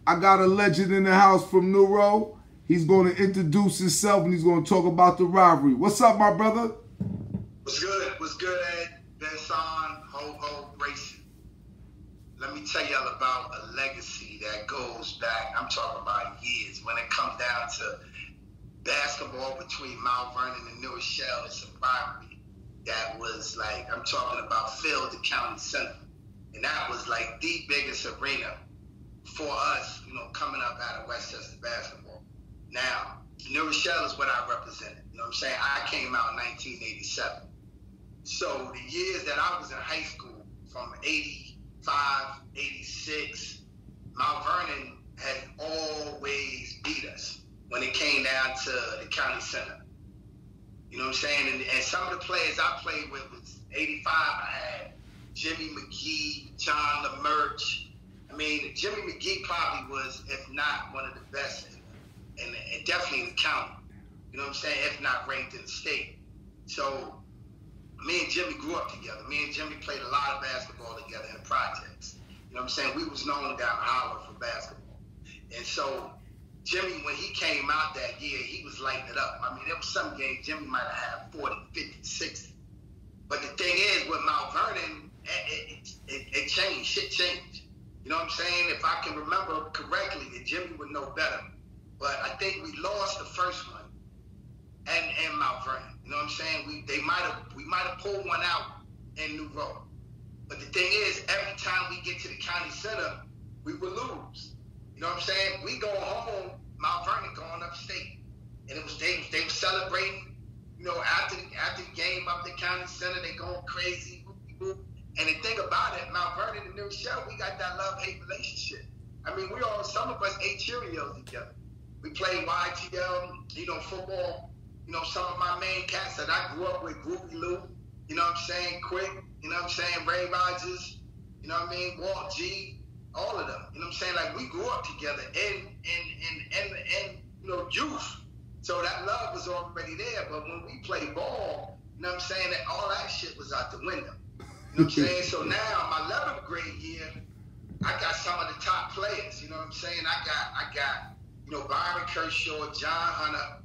I got a legend in the house from Neuro. He's going to introduce himself and he's going to talk about the rivalry. What's up, my brother? What's good? What's good, Ed? Vernon, ho, racing. Let me tell y'all about a legacy that goes back, I'm talking about years. When it comes down to basketball between Mount Vernon and New Rochelle, it's a rivalry that was like, I'm talking about filled the county center. And that was like the biggest arena for us, coming up out of Westchester basketball. Now, New Rochelle is what I represented. You know what I'm saying? I came out in 1987. So the years that I was in high school, from 85, 86, Mount Vernon had always beat us when it came down to the county center. You know what I'm saying? And some of the players I played with was 85, I had Jimmy McGee, John LaMerch. I mean, Jimmy McGee probably was, if not one of the best, and definitely in the county. You know what I'm saying? If not ranked in the state. So me and Jimmy grew up together. Me and Jimmy played a lot of basketball together in the projects. You know what I'm saying? We was known down Howard for basketball. And so Jimmy, when he came out that year, he was lighting it up. I mean, there was some games Jimmy might have had 40, 50, 60. But the thing is, with Mount Vernon, it changed. Shit changed. You know what I'm saying? If I can remember correctly, that Jimmy would know better. But I think we lost the first one and Mount Vernon. You know what I'm saying? We might have pulled one out in New Road. But the thing is, every time we get to the county center, we would lose. You know what I'm saying? We go home, Mount Vernon going upstate. And it was they were celebrating, after the game up the county center, they going crazy. And the thing about it, Mount Vernon and New Rochelle, we got that love-hate relationship. I mean, some of us ate Cheerios together. We played YTL, football. Some of my main cats that I grew up with, Groovy Lou, you know what I'm saying, Quick, you know what I'm saying, Ray Rogers, you know what I mean, Walt G, all of them. You know what I'm saying? Like, we grew up together in youth. So that love was already there. But when we played ball, you know what I'm saying, that all that shit was out the window. You know what I'm saying? So now, my 11th grade year, I got some of the top players. You know what I'm saying? I got Byron Kershaw, John Hunter,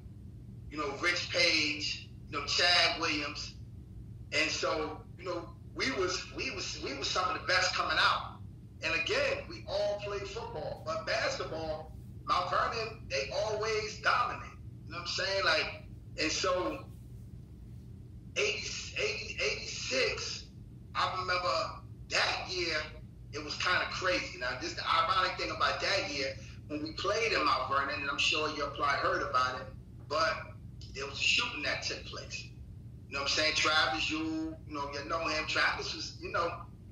Rich Page, Chad Williams. And so, we was some of the best coming out. And again, we all played football. But basketball, Mount Vernon, they always dominate. You know what I'm saying? Like, and so 86, I remember that year, it was kind of crazy. Now, this the ironic thing about that year, when we played in Mount Vernon, and I'm sure you probably heard about it, but there was a shooting that took place. You know what I'm saying? Travis, you know him. Travis was,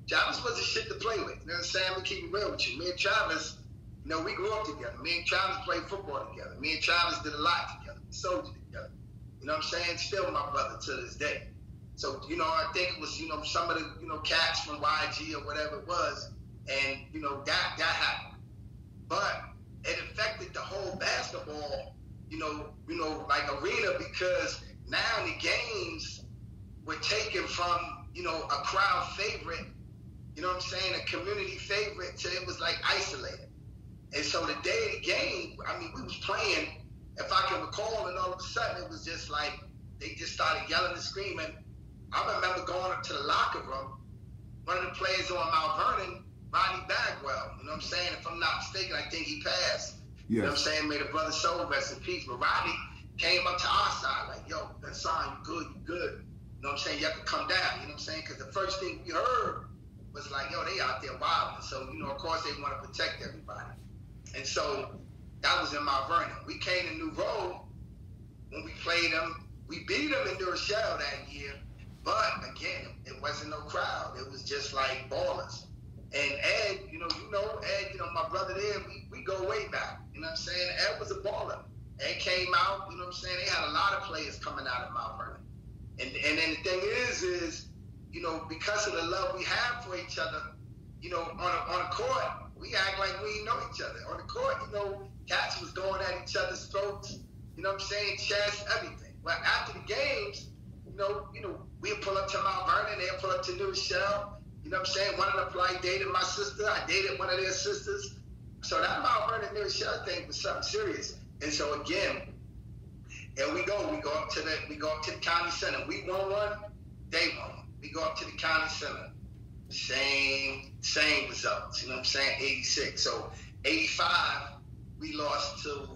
Travis was a shit to play with. You know what I'm saying? I'm going to keep it real with you. Me and Travis, we grew up together. Me and Travis played football together. Me and Travis did a lot together. We soldiered together. You know what I'm saying? Still my brother to this day. So, I think it was, some of the, cats from YG or whatever it was. And, that happened. But it affected the whole basketball, arena, because now the games were taken from, a crowd favorite, you know what I'm saying, a community favorite, to it was like isolated. And so the day of the game, I mean, we was playing, if I can recall, and all of a sudden it was just like, they just started yelling and screaming. I remember going up to the locker room, one of the players on Mount Vernon, Rodney Bagwell, you know what I'm saying? If I'm not mistaken, I think he passed. Yes. You know what I'm saying? May the brother soul rest in peace. But Rodney came up to our side like, yo, that sign, you good. You know what I'm saying? You have to come down, you know what I'm saying? Because the first thing we heard was like, yo, they out there wilding. So, of course they want to protect everybody. And so that was in Mount Vernon. We came to New Road when we played them. We beat them in New Rochelle that year. But again, it wasn't no crowd. It was just like ballers. And Ed, Ed, my brother there, we go way back. You know what I'm saying? Ed was a baller. Ed came out, you know what I'm saying? They had a lot of players coming out of Mount Vernon. And then the thing is, because of the love we have for each other, on a court, we act like we know each other. On the court, cats was going at each other's throats, you know what I'm saying? Chest, everything. But after the games, we'd pull up to Mount Vernon, they'd pull up to New Rochelle. You know what I'm saying? One of them probably dated my sister. I dated one of their sisters. So that Mount Vernon near Rochelle thing was something serious. And so again, and we go up to the county center. We won one, they won one. We go up to the county center. Same results. You know what I'm saying? 86. So 85, we lost to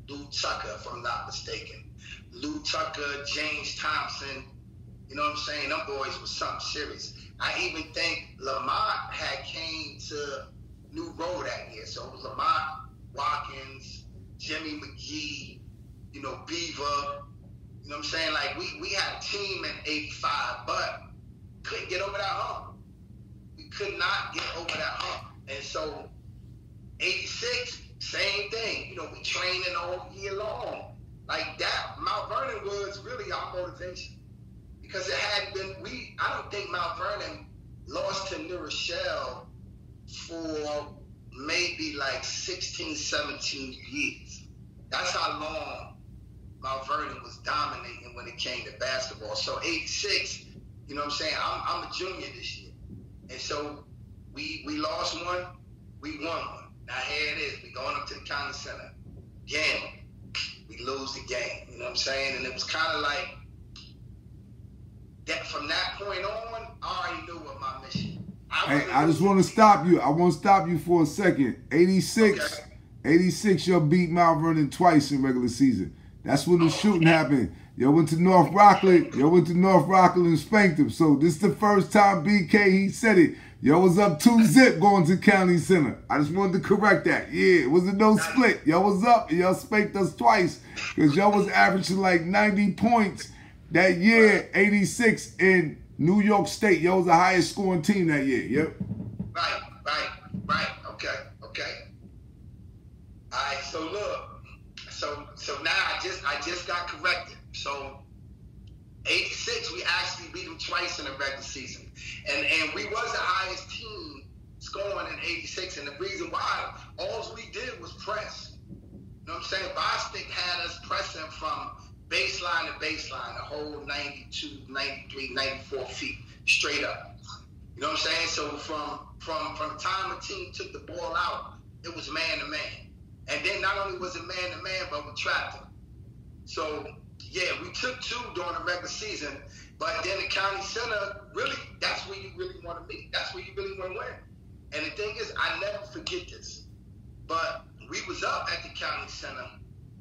Lou Tucker, if I'm not mistaken. Lou Tucker, James Thompson. You know what I'm saying? Them boys was something serious. I even think Lamont had came to New Road that year. So it was Lamont, Watkins, Jimmy McGee, you know, Beaver. You know what I'm saying? Like, we had a team in 85, but couldn't get over that hump. We could not get over that hump. And so 86, same thing. You know, we training all year long. Like that, Mount Vernon was really our motivation. Because it had been, I don't think Mount Vernon lost to New Rochelle for maybe like 16, 17 years. That's how long Mount Vernon was dominating when it came to basketball. So 86, you know what I'm saying? I'm a junior this year. And so we lost one, we won one. Now here it is, we going up to the county center. Again, we lose the game, you know what I'm saying? And it was kind of like, that from that point on, I already knew what my mission. I just want to stop you. I want to stop you for a second. 86, okay. 86, y'all beat Mount Vernon twice in regular season. That's when the shooting happened. Y'all went to North Rockland. Y'all went to North Rockland and spanked them. So this is the first time BK, he said it. Y'all was up 2-0 going to county center. I just wanted to correct that. Yeah, it wasn't no split. Y'all was up and y'all spanked us twice because y'all was averaging like 90 points that year, 86 in New York State. Y'all was the highest scoring team that year. Yep. Right. Okay. All right. So look. So now I just got corrected. So 86, we actually beat them twice in the regular season, and we was the highest team scoring in 86. And the reason why, all we did was press. You know what I'm saying? Bostic had us pressing from baseline to baseline, the whole 92, 93, 94 feet straight up. You know what I'm saying? So from the time the team took the ball out, it was man to man. And then not only was it man to man, but we trapped them. So yeah, we took two during the regular season, but then the county center, really, that's where you really want to meet. That's where you really want to win. And the thing is, I never forget this, but we was up at the county center,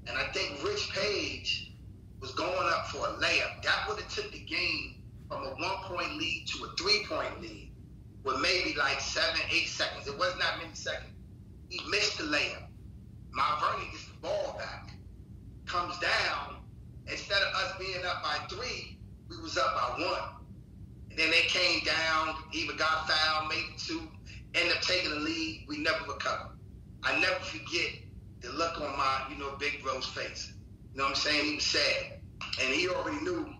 and I think Rich Page was going up for a layup. That would have took the game from a 1-point lead to a 3-point lead with maybe like 7, 8 seconds. It wasn't that many seconds. He missed the layup. Mount Vernon gets the ball back, comes down. Instead of us being up by 3, we was up by 1. And then they came down, either got fouled, maybe 2, ended up taking the lead. We never recovered. I never forget the look on my, Big Bro's face. You know what I'm saying? He was sad. And he already knew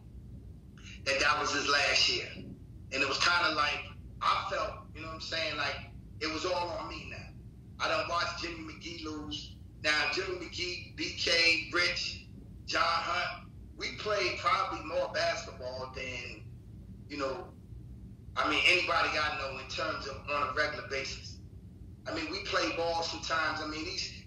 that was his last year. And it was kind of like, I felt, you know what I'm saying, like it was all on me now. I done watched Jimmy McGee lose. Now, Jimmy McGee, BK, Rich, John Hunt, we played probably more basketball than, anybody I know in terms of on a regular basis. We play ball sometimes.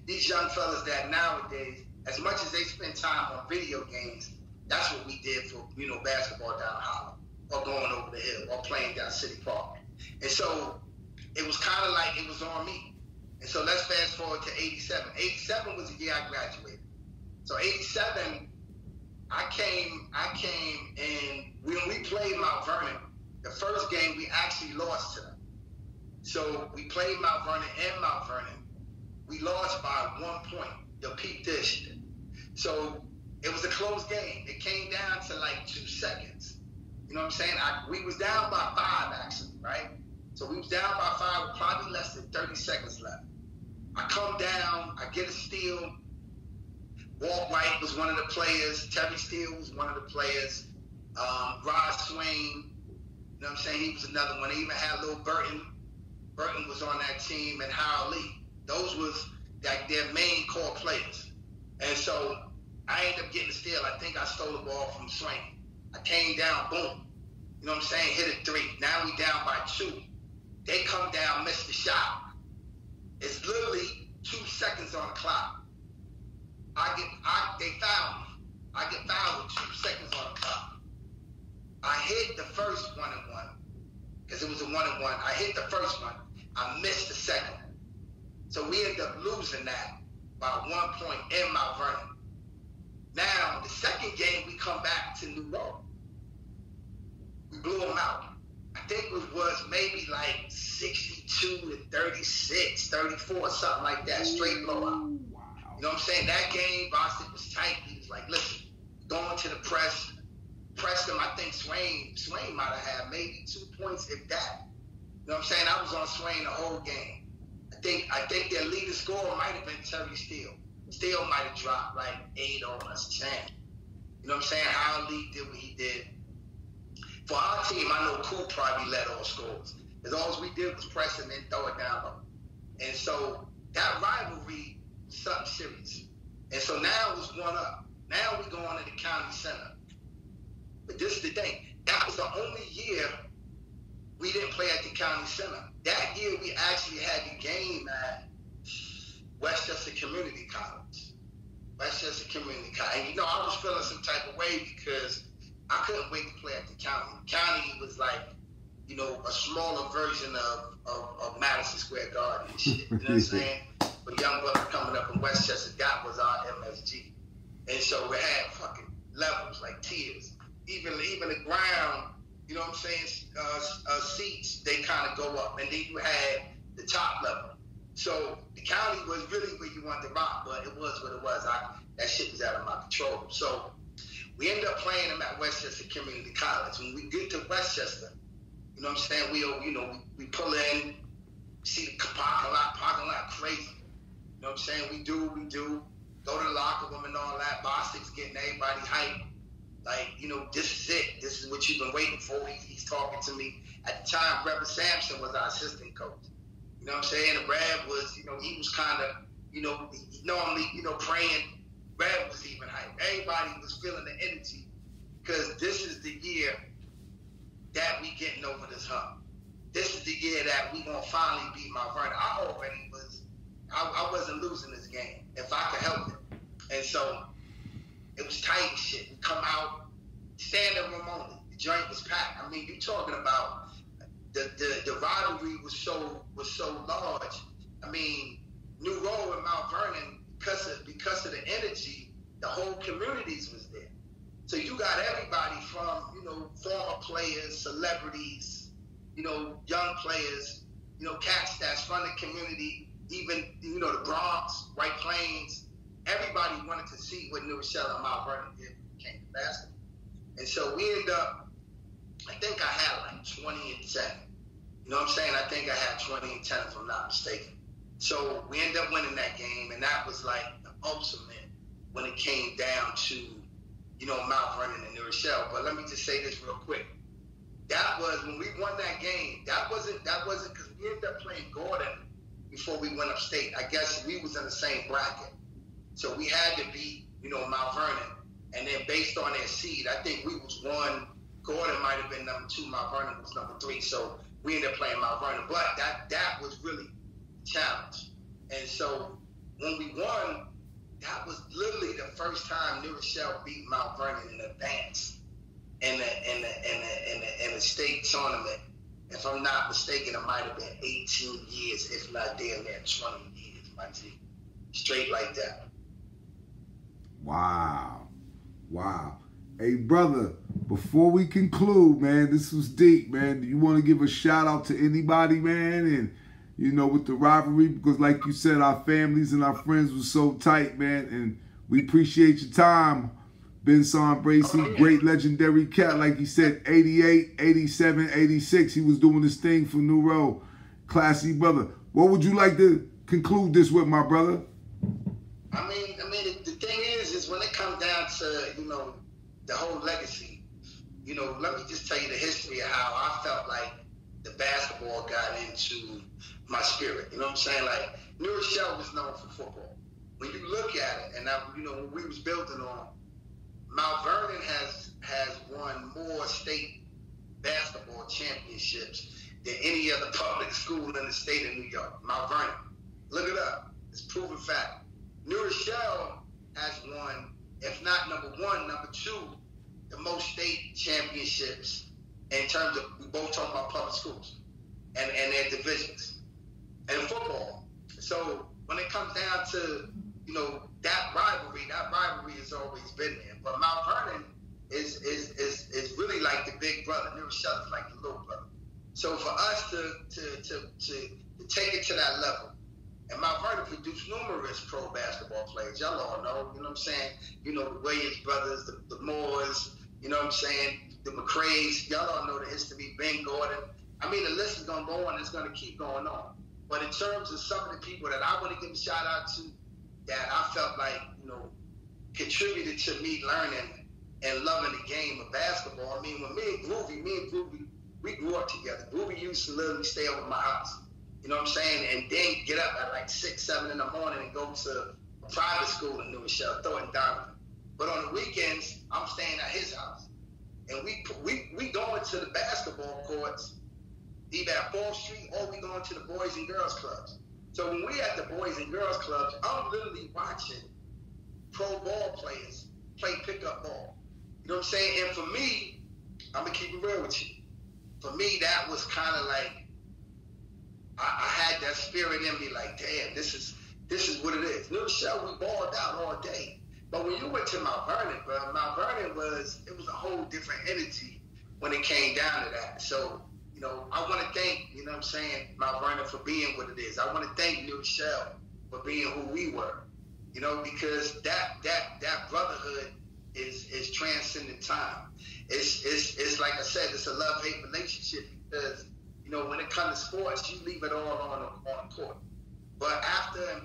These young fellas that nowadays, as much as they spend time on video games, that's what we did for, basketball down the holler, or going over the hill, or playing down City Park. And so it was kind of like it was on me. And so let's fast forward to 87. 87 was the year I graduated. So 87, I came, and when we played Mount Vernon, the first game we actually lost to them. So we played Mount Vernon and Mount Vernon. We lost by 1 point. You'll peep this. So it was a close game. It came down to like 2 seconds. You know what I'm saying? We was down by 5 actually, right? So we was down by 5 with probably less than 30 seconds left. I come down, I get a steal. Walt White was one of the players. Terry Steele was one of the players. Rod Swain, you know what I'm saying? He was another one. They even had Lil Burton. Burton was on that team, and Harold Lee. Those was like their main core players. And so I ended up getting a steal. I think I stole the ball from Swain. I came down, boom. You know what I'm saying? Hit a 3. Now we down by 2. They come down, miss the shot. It's literally 2 seconds on the clock. They fouled me. I get fouled with 2 seconds on the clock. I hit the first 1-and-1 because it was a 1-and-1. I hit the first one. I missed the second. So we ended up losing that by 1 point in Mount Vernon. Now, the second game, we come back to New York. We blew them out. I think it was maybe like 62-36, 34, something like that, straight blowout. Wow. You know what I'm saying? That game, Boston was tight. He was like, listen, going to the press, pressed him. I think Swain might have had maybe 2 points, if that. You know what I'm saying? I was on Swain the whole game. I think their leading scorer might have been Terry Steele. Steele might have dropped like 8 on us, 10. You know what I'm saying? How Lee did what he did. For our team, I know Cool probably led all scores. Because all we did was press and then throw it down low. And so that rivalry was something serious. And so now it's 1-up. Now we go on to the county center. But this is the thing. That was the only year we didn't play at the county center. That year we actually had the game at Westchester Community College. Westchester Community College. And I was feeling some type of way because I couldn't wait to play at the county. The county was like, a smaller version of Madison Square Garden and shit. You know what I'm saying? But young brother coming up in Westchester, that was our MSG. And so we had fucking levels, like tiers. Even the ground, you know what I'm saying, seats, they kind of go up. And then you had the top level. So the county was really where you wanted to rock, but it was what it was. That shit was out of my control. So we ended up playing them at Westchester Community College. When we get to Westchester, you know what I'm saying, we pull in, see the parking lot crazy. You know what I'm saying? We do, go to the locker room and all that. Bostic's getting everybody hyped. Like, this is it. This is what you've been waiting for. He's talking to me. At the time, Reverend Sampson was our assistant coach. You know what I'm saying? And Rev was, he was kind of, normally, praying. Rev was even hyped. Everybody was feeling the energy because this is the year that we getting over this hump. This is the year that we gonna finally beat Mount Vernon. I wasn't losing this game if I could help it. And so it was tight and shit. We come out, standing room only. The joint was packed. I mean, you talking about the rivalry was so large. I mean, New Road and Mount Vernon, because of the energy, the whole communities was there. So you got everybody from, former players, celebrities, young players, cats that's from the community, even, the Bronx, White Plains. Everybody wanted to see what New Rochelle and Mount Vernon did when it came to basketball. And so we ended up, I think I had like 20-10. You know what I'm saying? I think I had 20-10 if I'm not mistaken. So we ended up winning that game, and that was like the ultimate when it came down to, Mount Vernon and New Rochelle. But let me just say this real quick. That was when we won that game. That wasn't because we ended up playing Gordon before we went upstate. I guess we was in the same bracket. So we had to beat, Mount Vernon. And then based on their seed, I think we was 1. Gordon might have been number 2. Mount Vernon was number 3. So we ended up playing Mount Vernon. But that was really the challenge. And so when we won, that was literally the first time New Rochelle beat Mount Vernon in advance in the state tournament. If I'm not mistaken, it might have been 18 years, if not damn near 20 years, my G. Straight like that. Wow. Hey, brother, before we conclude, man, this was deep, man. Do you want to give a shout out to anybody, man? And, with the rivalry, because like you said, our families and our friends were so tight, man. And we appreciate your time. Benson Bracey, great legendary cat, like he said, 88, 87, 86. He was doing this thing for New Road. Classy brother. What would you like to conclude this with, my brother? I mean, the thing is when it comes down to, the whole legacy, let me just tell you the history of how I felt like the basketball got into my spirit. You know what I'm saying? Like, New Rochelle was known for football. When you look at it, and when we was building on, Mount Vernon has won more state basketball championships than any other public school in the state of New York. Mount Vernon. Look it up. It's proven fact. New Rochelle has won, if not number one, number two, the most state championships in terms of, we both talk about public schools and their divisions and football. So when it comes down to, you know, that rivalry has always been there. But Mount Vernon is really like the big brother. New Rochelle is like the little brother. So for us to take it to that level, and Mount Vernon produced numerous pro basketball players. Y'all all know, you know what I'm saying? You know, the Williams brothers, the Moores, you know what I'm saying? The McCrays. Y'all all know the history, Ben Gordon. I mean, the list is going to go on. It's going to keep going on. But in terms of some of the people that I want to give a shout out to, that I felt like, you know, contributed to me learning and loving the game of basketball. I mean, when me and Groovy, we grew up together. Groovy used to literally stay over at my house. You know what I'm saying? And then get up at like 6, 7 in the morning and go to a private school in New Rochelle, Thornton Donovan. But on the weekends, I'm staying at his house. And we going to the basketball courts, either at 4th Street or we going to the Boys and Girls Clubs. So when we at the Boys and Girls Clubs, I'm literally watching pro ball players play pickup ball. You know what I'm saying? And for me, I'm going to keep it real with you. For me, that was kind of like, I had that spirit in me like, damn, this is what it is. New Rochelle, we balled out all day. But when you went to Mount Vernon, bro, Mount Vernon was a whole different energy when it came down to that. So, you know, I want to thank, you know what I'm saying, Mount Vernon for being what it is. I want to thank New Rochelle for being who we were, you know, because that brotherhood is transcendent time. It's like I said, it's a love-hate relationship because, you know, when it comes to sports, you leave it all on the court. But after and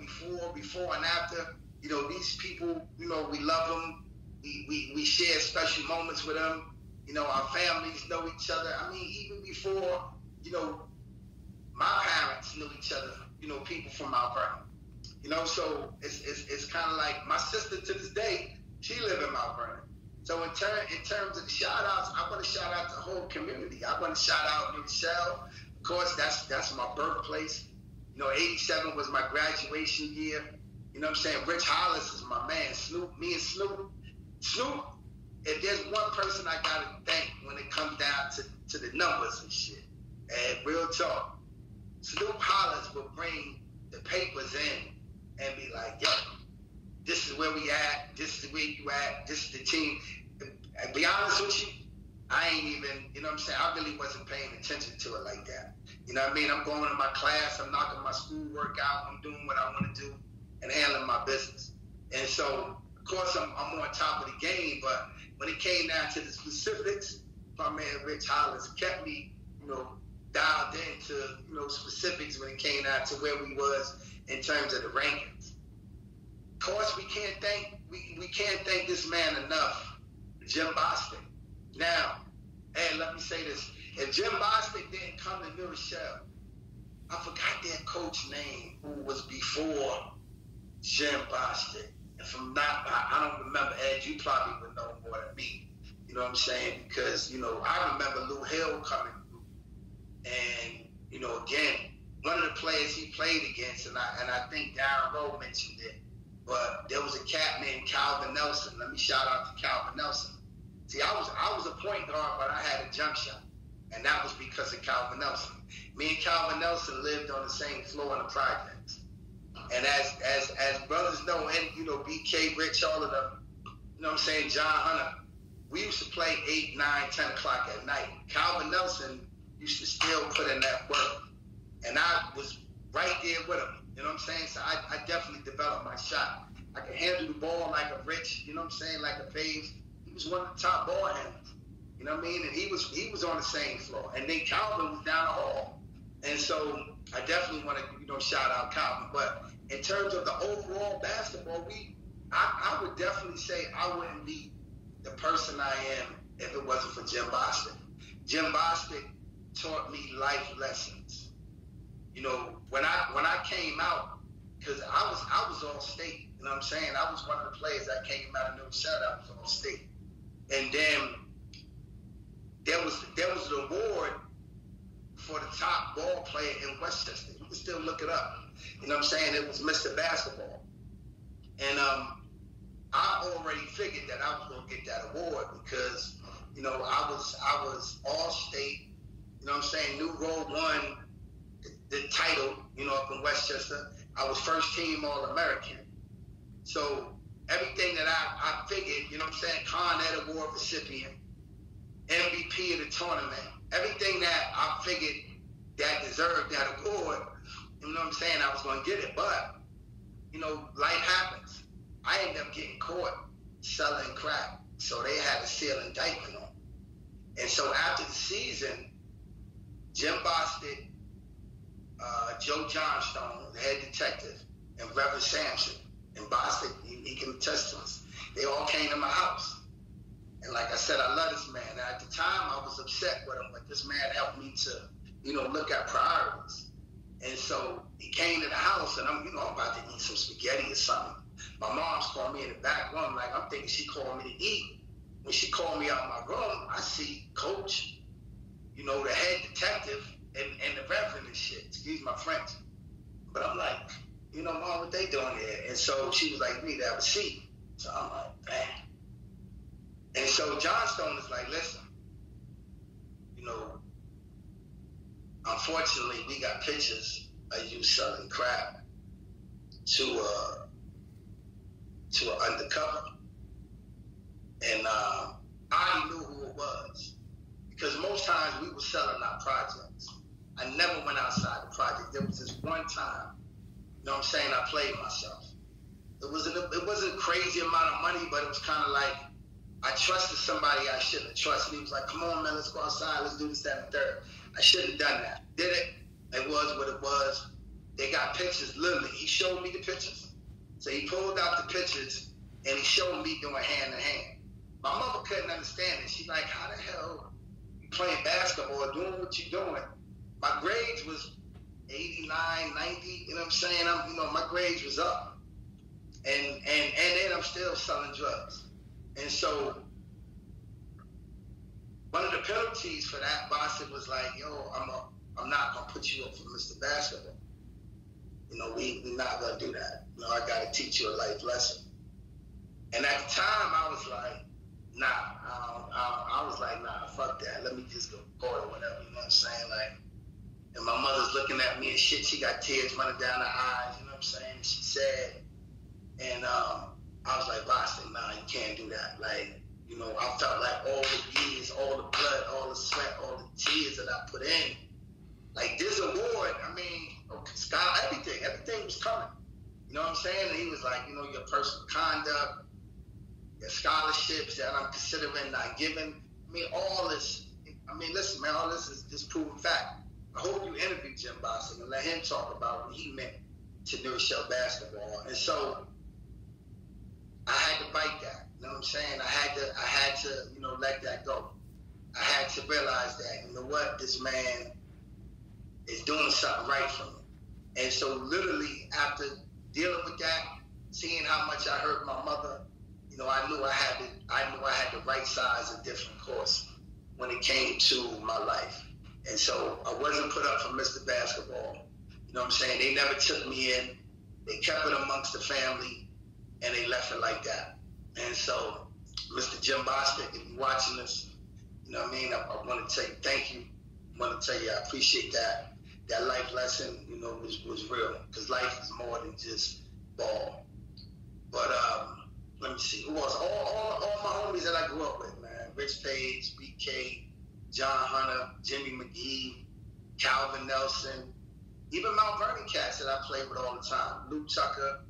before and after, you know, these people, you know, we love them. We share special moments with them. You know, our families know each other. I mean, even before, you know, my parents knew each other, you know, people from Mount Vernon. You know, so it's kind of like my sister to this day, she live in Mount Vernon. So in terms of the shout-outs, I want to shout out the whole community. I want to shout out New Rochelle. Of course, that's my birthplace. You know, 87 was my graduation year. You know what I'm saying? Rich Hollis is my man. Snoop, me and Snoop. Snoop, if there's one person I got to thank when it comes down to the numbers and shit, and real talk, Snoop Hollis will bring the papers in and be like, yo, this is where we at, this is where you at, this is the team. And be honest with you, I ain't even, you know what I'm saying, I really wasn't paying attention to it like that. You know what I mean? I'm going to my class, I'm knocking my schoolwork out, I'm doing what I want to do and handling my business. And so, of course, I'm on top of the game, but when it came down to the specifics, my man Rich Hollis kept me, you know, dialed into, you know, specifics when it came down to where we was in terms of the rankings. Of course, we can't thank this man enough, Jim Bostic. Now, hey, let me say this. If Jim Bostic didn't come to New Rochelle, I forgot their coach name who was before Jim Bostic. If I'm not, I don't remember. Ed, you probably would know more than me. You know what I'm saying? Because, you know, I remember Lou Hill coming through. And, you know, again, one of the players he played against, and I think Darren Rowe mentioned it, but there was a cat named Calvin Nelson. Let me shout out to Calvin Nelson. See, I was a point guard, but I had a jump shot. And that was because of Calvin Nelson. Me and Calvin Nelson lived on the same floor in the projects. And as brothers know, and, you know, BK, Rich, all of them, you know what I'm saying, John Hunter, we used to play 8, 9, 10 o'clock at night. Calvin Nelson used to still put in that work. And I was right there with him. You know what I'm saying? So I definitely developed my shot. I could handle the ball like a Rich, you know what I'm saying, like a Page. He was one of the top ball handlers. You know what I mean? And he was on the same floor. And then Calvin was down the hall. And so I definitely want to, you know, shout out Calvin. But in terms of the overall basketball, I would definitely say I wouldn't be the person I am if it wasn't for Jim Bostic. Jim Bostic taught me life lessons. You know, when I came out, because I was all state. You know what I'm saying? I was one of the players that came out of New Rochelle. I was all state. And then there was an award for the top ball player in Westchester. You can still look it up. You know what I'm saying? It was Mr. Basketball. And I already figured that I was going to get that award because, you know, I was all-state, you know what I'm saying, New Road won the title, you know, up in Westchester. I was first team All-American. So everything that I figured, you know what I'm saying, Con Ed Award recipient, MVP of the tournament, everything that I figured that deserved that award, you know what I'm saying, I was going to get it. But, you know, life happens. I ended up getting caught selling crack. So they had a seal indictment on. And so after the season, Jim Bostic, Joe Johnstone, the head detective, and Reverend Sampson, and Bostic, he can attest to us, they all came to my house. And like I said, I love this man. And at the time, I was upset with him, but this man helped me to, you know, look at priorities. And so he came to the house, and I'm about to eat some spaghetti or something. My mom's called me in the back room, like I'm thinking she called me to eat. When she called me out of my room, I see Coach, you know, the head detective, and the reverend and shit. Excuse my French. But I'm like, you know, Mom, what they doing here? And so she was like, you need to have a seat. So I'm like, dang. And so Johnstone is like, listen, you know, unfortunately, we got pictures of you selling crack to an undercover. And I already knew who it was. Because most times we were selling our projects. I never went outside the project. There was this one time, you know what I'm saying, I played myself. It wasn't a crazy amount of money, but it was kind of like I trusted somebody I shouldn't have trusted. He was like, come on, man, let's go outside. Let's do this, that, and third. I shouldn't have done that. Did it. It was what it was. They got pictures, literally. He showed me the pictures. So he pulled out the pictures, and he showed me doing hand-to-hand. My mother couldn't understand it. She's like, how the hell you playing basketball, doing what you're doing? My grades was 89, 90, you know what I'm saying? My grades was up. And then I'm still selling drugs. And so one of the penalties for that, Boston was like, yo, I'm not going to put you up for Mr. Basketball. You know, we're not going to do that. You know, I got to teach you a life lesson. And at the time, I was like, nah, I was like, nah, fuck that. Let me just go court or whatever, you know what I'm saying? Like, and my mother's looking at me and shit. She got tears running down her eyes, you know what I'm saying? She said, and I was like, Boston, nah, you can't do that. Like, you know, I felt like all the years, all the blood, all the sweat, all the tears that I put in, like this award, I mean, Scott, everything was coming. You know what I'm saying? And he was like, you know, your personal conduct, your scholarships that I'm considering not giving. I mean, all this, listen, man, all this is just proven fact. I hope you interview Jim Boston and let him talk about what he meant to New Rochelle basketball. And so I had to bite that. You know what I'm saying? I had to, you know, let that go. I had to realize that, you know what, this man is doing something right for me. And so literally after dealing with that, seeing how much I hurt my mother, you know, I knew I had to right size a different course when it came to my life. And so I wasn't put up for Mr. Basketball. You know what I'm saying? They never took me in. They kept it amongst the family, and they left it like that. And so, Mr. Jim Bostic, if you're watching this, you know what I mean? I want to tell you thank you. I want to tell you I appreciate that. That life lesson, you know, was real. Because life is more than just ball. But let me see. Who else? All my homies that I grew up with, man. Rich Page, BK, John Hunter, Jimmy McGee, Calvin Nelson, even Mount Vernon cats that I play with all the time. Luke Tucker,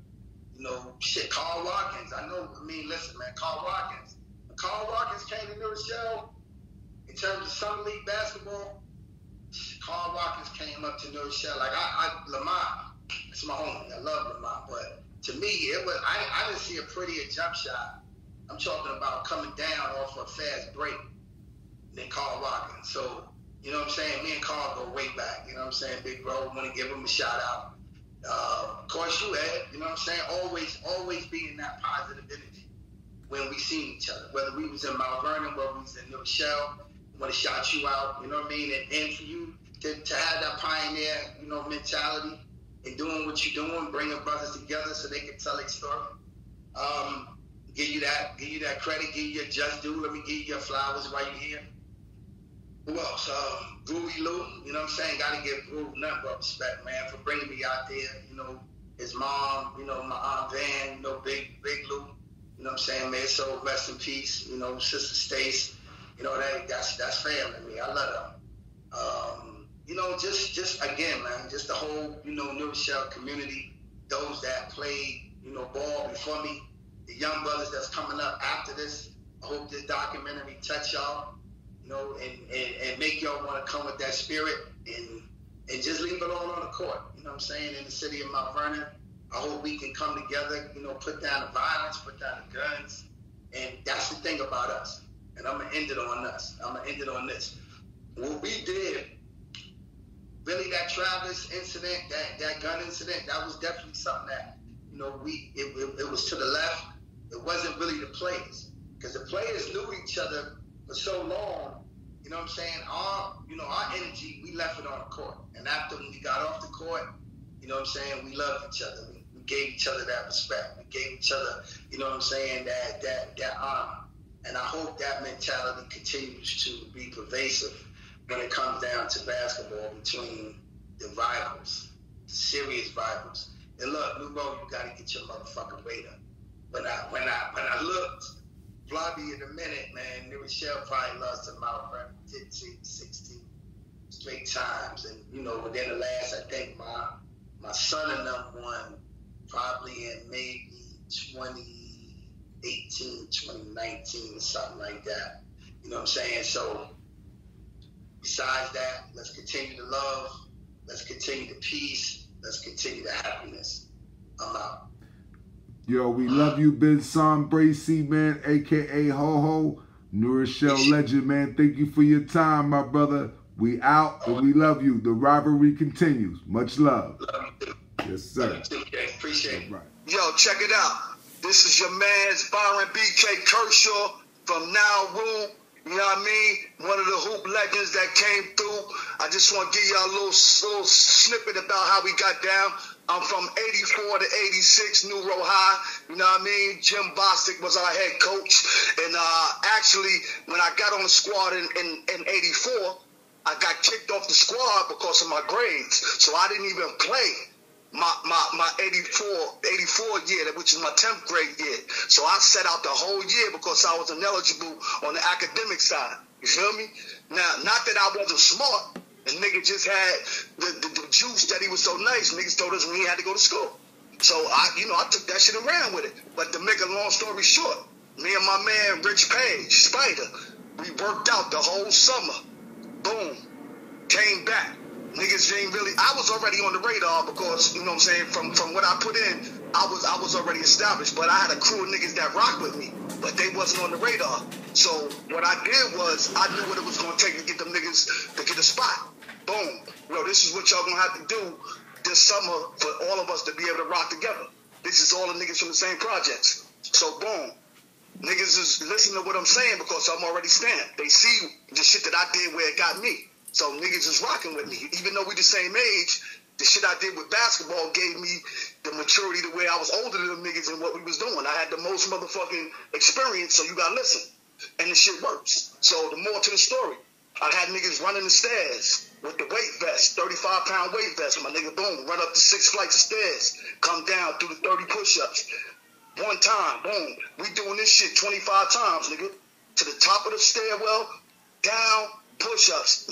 you know, shit, Carl Watkins. Listen, man, Carl Watkins. When Carl Watkins came to New Rochelle, in terms of Summer League basketball, Carl Watkins came up to New Rochelle. Like, Lamont, that's my homie. I love Lamont. But to me, I didn't see a prettier jump shot. I'm talking about coming down off a fast break than Carl Watkins. So, you know what I'm saying? Me and Carl go way back. You know what I'm saying? Big bro, want to give him a shout out. Of course, you, Ed. You know what I'm saying? Always being that positive energy when we seen each other. Whether we was in Mount Vernon, whether we was in New Rochelle, want to shout you out. You know what I mean? And for you to have that pioneer, you know, mentality and doing what you're doing, bringing brothers together so they can tell their story. Give you that credit, give you your just due. Let me give you your flowers while you're here. Who else? Groovy Lou, you know what I'm saying? Got to give Groove nothing but respect, man, for bringing me out there. You know, his mom, you know, my Aunt Van, you know, Big Lou. You know what I'm saying? May his soul rest in peace. You know, Sister Stace. You know, that's family to me. I love them. You know, just again, man, just the whole, you know, New Rochelle community, those that played, you know, ball before me, the young brothers that's coming up after this. I hope this documentary touch y'all, you know, and make y'all want to come with that spirit and just leave it all on the court. You know what I'm saying? In the city of Mount Vernon, I hope we can come together, you know, put down the violence, put down the guns, and that's the thing about us. And I'm going to end it on us. I'm going to end it on this. What we did, really that Travis incident, that gun incident, that was definitely something that, you know, it was to the left. It wasn't really the players. Because the players knew each other for so long, you know what I'm saying? Our energy, we left it on the court. And after we got off the court, you know what I'm saying, we loved each other. We gave each other that respect. We gave each other, you know what I'm saying, that honor. And I hope that mentality continues to be pervasive when it comes down to basketball between the rivals, the serious rivals. And look, Nubo, you gotta get your motherfucking weight up. When I looked, Blobby in a minute, man, New Rochelle probably lost to Mount Vernon 15, 16 straight times. And, you know, within the last, I think my son and them won probably in maybe 2018, 2019, or something like that. You know what I'm saying? So, besides that, let's continue the love. Let's continue the peace. Let's continue the happiness. I'm out. Yo, we love you, Ben Son Bracy, man, a.k.a. Ho-Ho, New Rochelle legend, man. Thank you for your time, my brother. We out, and we love you. The rivalry continues. Much love. Love you too. Yes, sir. Love you too, appreciate it. Right. Yo, check it out. This is your man's Byron B.K. Kershaw from Now Room. You know what I mean? One of the hoop legends that came through. I just want to give y'all a little snippet about how we got down. I'm from 84 to 86, New Row High. You know what I mean? Jim Bostic was our head coach. And actually, when I got on the squad in 84, I got kicked off the squad because of my grades. So I didn't even play my 84 year, which is my 10th grade year. So I set out the whole year because I was ineligible on the academic side. You feel me? Now, not that I wasn't smart. And nigga just had the juice that he was so nice. Niggas told us we had to go to school. So I took that shit around with it. But to make a long story short, me and my man Rich Page, Spider, we worked out the whole summer. Boom. Came back. Niggas ain't really, I was already on the radar because, you know what I'm saying, from what I put in, I was already established. But I had a crew of niggas that rocked with me, but they wasn't on the radar. So what I did was, I knew what it was going to take to get them niggas to get a spot. Boom. This is what y'all going to have to do this summer for all of us to be able to rock together. This is all the niggas from the same projects. So boom. Niggas is listening to what I'm saying because I'm already stamped. They see the shit that I did where it got me. So niggas is rocking with me. Even though we the same age, the shit I did with basketball gave me the maturity to where I was older than them niggas and what we was doing. I had the most motherfucking experience, so you gotta listen. And the shit works. So the more to the story, I had niggas running the stairs with the weight vest, 35-pound weight vest. My nigga, boom, run up the 6 flights of stairs, come down through the 30 push-ups. One time, boom, we doing this shit 25 times, nigga. To the top of the stairwell, down, push-ups.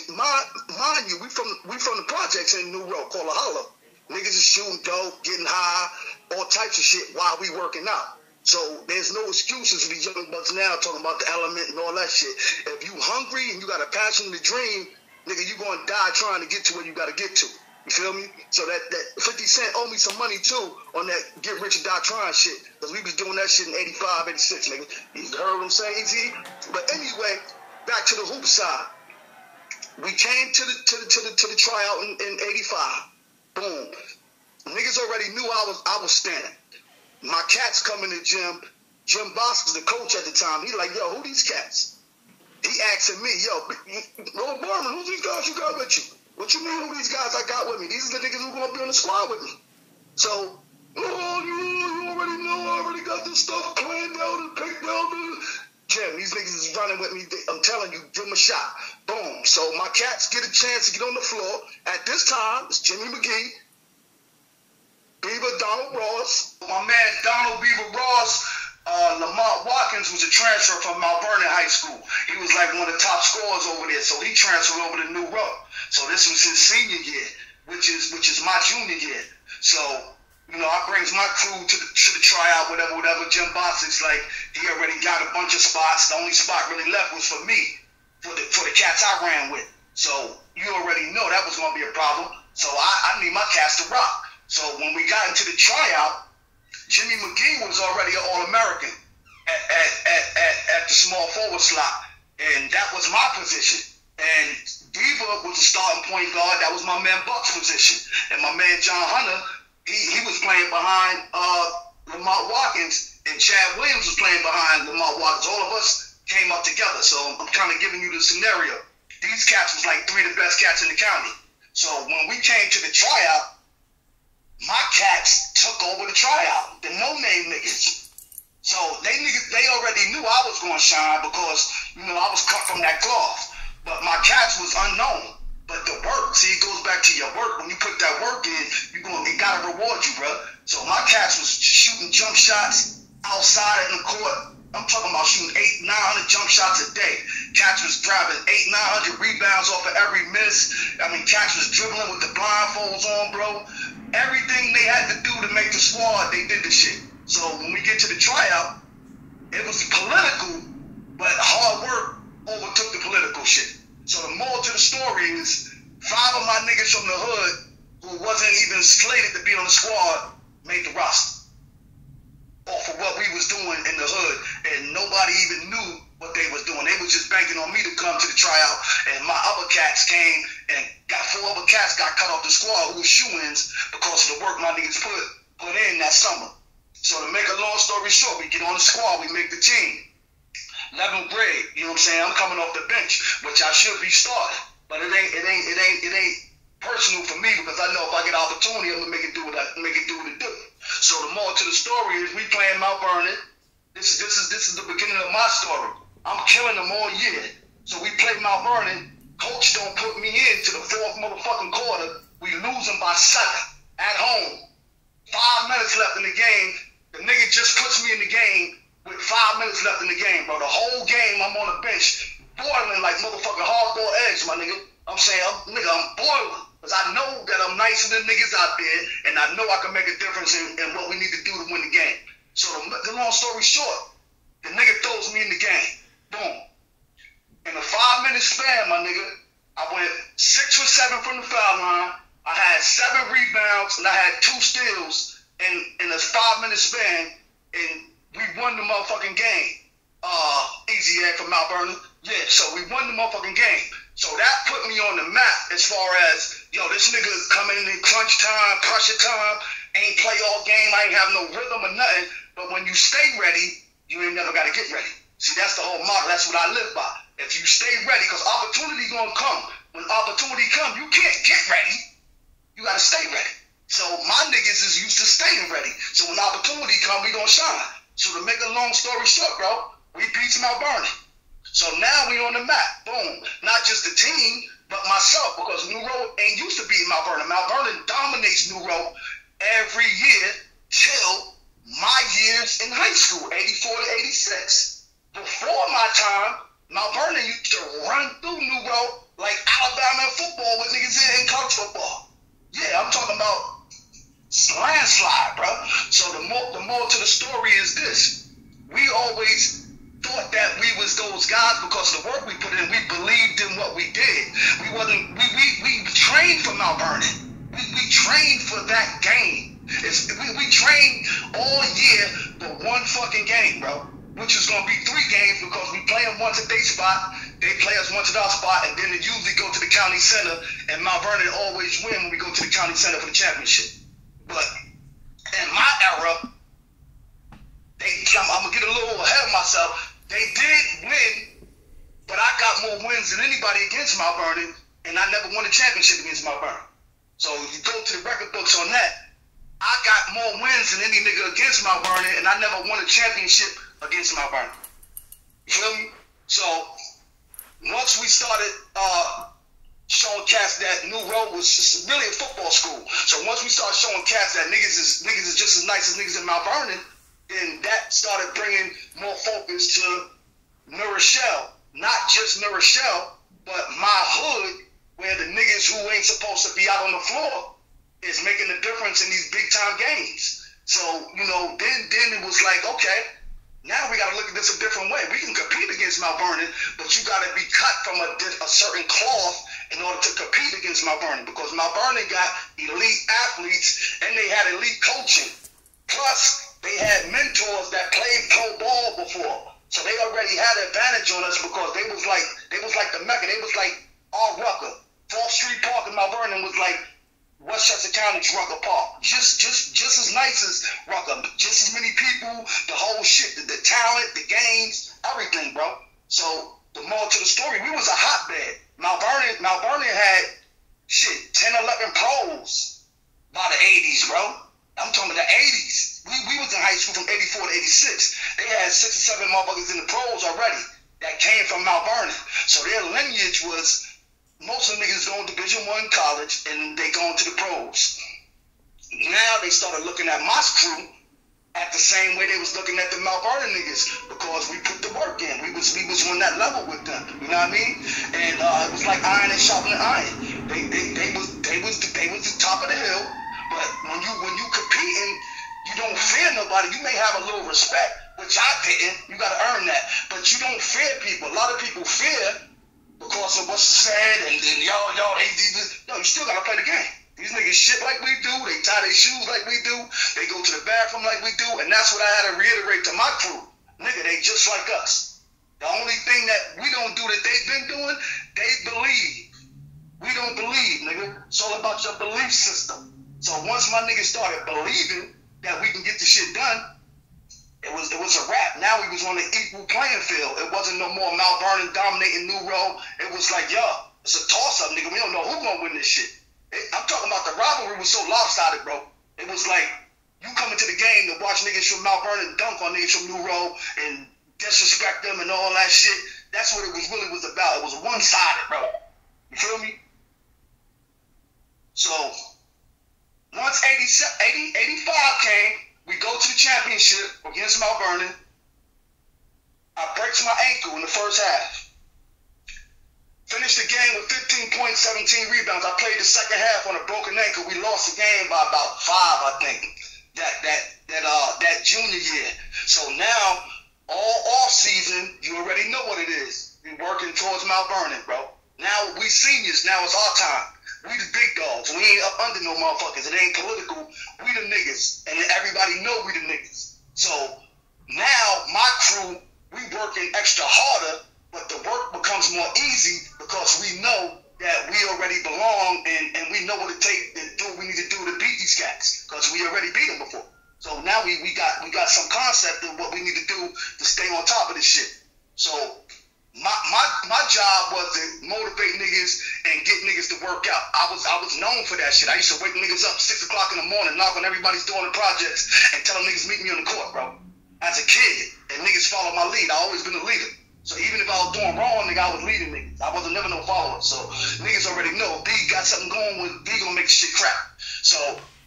Mind you, we from the projects in New Row called a Hollow. Niggas is shooting dope, getting high, all types of shit while we working out. So there's no excuses for these young bucks now talking about the element and all that shit. If you hungry and you got a passion to dream, nigga, you gonna die trying to get to where you gotta get to. You feel me? So that 50 Cent owe me some money too on that get rich or die trying shit. Because we was doing that shit in 85, 86, nigga. You heard what I'm saying, Easy? But anyway, back to the hoop side. We came to the tryout in 85. Boom. Niggas already knew I was standing. My cats come in the gym. Jim Boss was the coach at the time. He like, yo, who these cats? He asking me, yo, Vernon, who's these guys you got with you? What you mean who these guys I got with me? These are the niggas who gonna be on the squad with me. So, you already know I already got this stuff planned out and picked out. Jim, these niggas is running with me. I'm telling you, give them a shot. Boom. So my cats get a chance to get on the floor. At this time, it's Jimmy McGee, Beaver Donald Ross. My man Donald Beaver Ross, Lamont Watkins was a transfer from Mount Vernon High School. He was like one of the top scorers over there, so he transferred over to New Row. So this was his senior year, which is my junior year. So, you know, I brings my crew to the tryout, whatever. Jim Bossick's like, he already got a bunch of spots. The only spot really left was for me, for the cats I ran with. So you already know that was going to be a problem. So I need my cats to rock. So when we got into the tryout, Jimmy McGee was already an All-American at the small forward slot, and that was my position. And Diva was a starting point guard. That was my man Buck's position. And my man John Hunter, he was playing behind Lamont Watkins, and Chad Williams was playing behind Lamont Watkins. All of us came up together. So I'm kind of giving you the scenario. These cats was like 3 of the best cats in the county. So when we came to the tryout, my cats took over the tryout, the no-name niggas. So they already knew I was going to shine because, you know, I was cut from that cloth. But my cats was unknown. But the work, see, it goes back to your work. When you put that work in, it got to reward you, bro. So my cats was shooting jump shots outside in the court. I'm talking about shooting 800-900 jump shots a day. Cats was driving 800-900 rebounds off of every miss. I mean, cats was dribbling with the blindfolds on, bro. Everything they had to do to make the squad, they did the shit. So when we get to the tryout, it was political, but hard work overtook the political shit. So the moral to the story is 5 of my niggas from the hood who wasn't even slated to be on the squad made the roster. Off of what we was doing in the hood, and nobody even knew what they was doing. They was just banking on me to come to the tryout, and my other cats came and got 4 other cats got cut off the squad who was shoo-ins because of the work my niggas put in that summer. So to make a long story short, we get on the squad, we make the team. 11th grade, you know what I'm saying? I'm coming off the bench, which I should be starting, but it ain't personal for me because I know if I get opportunity, I'm gonna make it do what it do. So the moral to the story is we playing Mount Vernon. This is the beginning of my story. I'm killing them all year. So we play Mount Vernon. Coach don't put me in to the 4th motherfucking quarter. We losing by 7 at home. 5 minutes left in the game. The nigga just puts me in the game with 5 minutes left in the game, bro. The whole game I'm on the bench boiling like motherfucking hard-boiled eggs, my nigga. I'm saying, I'm boiling. Because I know that I'm nicer than niggas out there, and I know I can make a difference in what we need to do to win the game. So the long story short, the nigga throws me in the game. Boom. In a 5-minute span, my nigga, I went 6 for 7 from the foul line. I had 7 rebounds, and I had 2 steals in a 5-minute span, and we won the motherfucking game. Easy egg from Mount Vernon. Yeah, so we won the motherfucking game. So that put me on the map as far as, yo, this nigga coming in crunch time, pressure time, ain't play all game, I ain't have no rhythm or nothing. But when you stay ready, you ain't never got to get ready. See, that's the whole motto. That's what I live by. If you stay ready, because opportunity going to come. When opportunity come, you can't get ready. You got to stay ready. So my niggas is used to staying ready. So when opportunity come, we going to shine. So to make a long story short, bro, we beat Mount Vernon. So now we on the map. Boom. Not just the team, but myself, because New Road ain't used to beat Mount Vernon. Mount Vernon dominates New Road every year till my years in high school, 84 to 86. Before my time, Mount Vernon used to run through New Road like Alabama in football with niggas in college football. Yeah, I'm talking about landslide, bro. So the more to the story is this. We always thought that we was those guys because of the work we put in. We believed in what we did. We trained for Mount Vernon. We trained for that game. We trained all year for one fucking game, bro. Which is gonna be 3 games because we play them once at their spot, they play us once at our spot, and then they usually go to the county center, and Mount Vernon always win when we go to the county center for the championship. But in my era, I'm gonna get a little ahead of myself. They did win, but I got more wins than anybody against Mount Vernon, and I never won a championship against Mount Vernon. So you go to the record books on that, I got more wins than any nigga against Mount Vernon, and I never won a championship against Mount Vernon. You feel me? So once we started showing cats that New Road was really a football school. So once we started showing cats that niggas is just as nice as niggas in Mount Vernon, then that started bringing more focus to New Rochelle. Not just New Rochelle, but my hood, where the niggas who ain't supposed to be out on the floor is making a difference in these big time games. So, you know, then it was like, okay, now we got to look at this a different way. We can compete against Mount Vernon, but you got to be cut from a certain cloth in order to compete against Mount Vernon, because Mount Vernon got elite athletes and they had elite coaching. Plus, they had mentors that played pro ball before. So they already had an advantage on us because they was like the Mecca. They was like our Rucker. 4th Street Park in Mount Vernon was like Westchester County's Rucker Park. Just as nice as Rucker. Just as many people, the whole shit, the talent, the games, everything, bro. So the more to the story, we was a hotbed. Mount Vernon had 10, 11 pros by the 80s, bro. I'm talking about the 80s. We was in high school from 84 to 86. They had 6 or 7 motherfuckers in the pros already that came from Mount Vernon. So their lineage was, most of the niggas going to Division I college and they going to the pros. Now they started looking at my crew at the same way they was looking at the Mount Vernon niggas, because we put the work in. We was on that level with them. You know what I mean? And it was like iron and sharpening iron. They was the top of the hill. But when you competing, you don't fear nobody. You may have a little respect, which I didn't. You got to earn that. But you don't fear people. A lot of people fear because of what's said, and yo, you still got to play the game. These niggas shit like we do. They tie their shoes like we do. They go to the bathroom like we do. And that's what I had to reiterate to my crew. Nigga, they just like us. The only thing that we don't do that they've been doing, they believe. We don't believe, nigga. It's all about your belief system. So once my niggas started believing that we can get the shit done, it was a wrap. Now we was on an equal playing field. It wasn't no more Mount Vernon dominating New Road. It was like, yo, it's a toss-up, nigga. We don't know who's gonna win this shit. I'm talking about the rivalry was so lopsided, bro. It was like you come into the game to watch niggas from Mount Vernon dunk on niggas from New Road and disrespect them and all that shit. That's what it was really was about. It was one-sided, bro. You feel me? So once 85 came, we go to the championship against Mount Vernon. I breaks my ankle in the first half. Finished the game with 15 points, 17 rebounds. I played the second half on a broken ankle. We lost the game by about 5, I think, that junior year. So now, all off season, you already know what it is. We're working towards Mount Vernon, bro. Now we seniors. Now it's our time. We the big dogs. We ain't up under no motherfuckers. It ain't political. We the niggas, and everybody know we the niggas. So now my crew, we working extra harder. But the work becomes more easy because we know that we already belong and we know what it takes to do what we need to do to beat these cats because we already beat them before. So now we got some concept of what we need to do to stay on top of this shit. So my job was to motivate niggas and get niggas to work out. I was known for that shit. I used to wake niggas up 6 o'clock in the morning, knock on everybody's door in the projects and tell them niggas meet me on the court, bro. As a kid, and niggas follow my lead. I always been a leader. So even if I was doing wrong, nigga, I was leading niggas. I wasn't never no follower. So niggas already know D got something going with D gonna make shit crap. So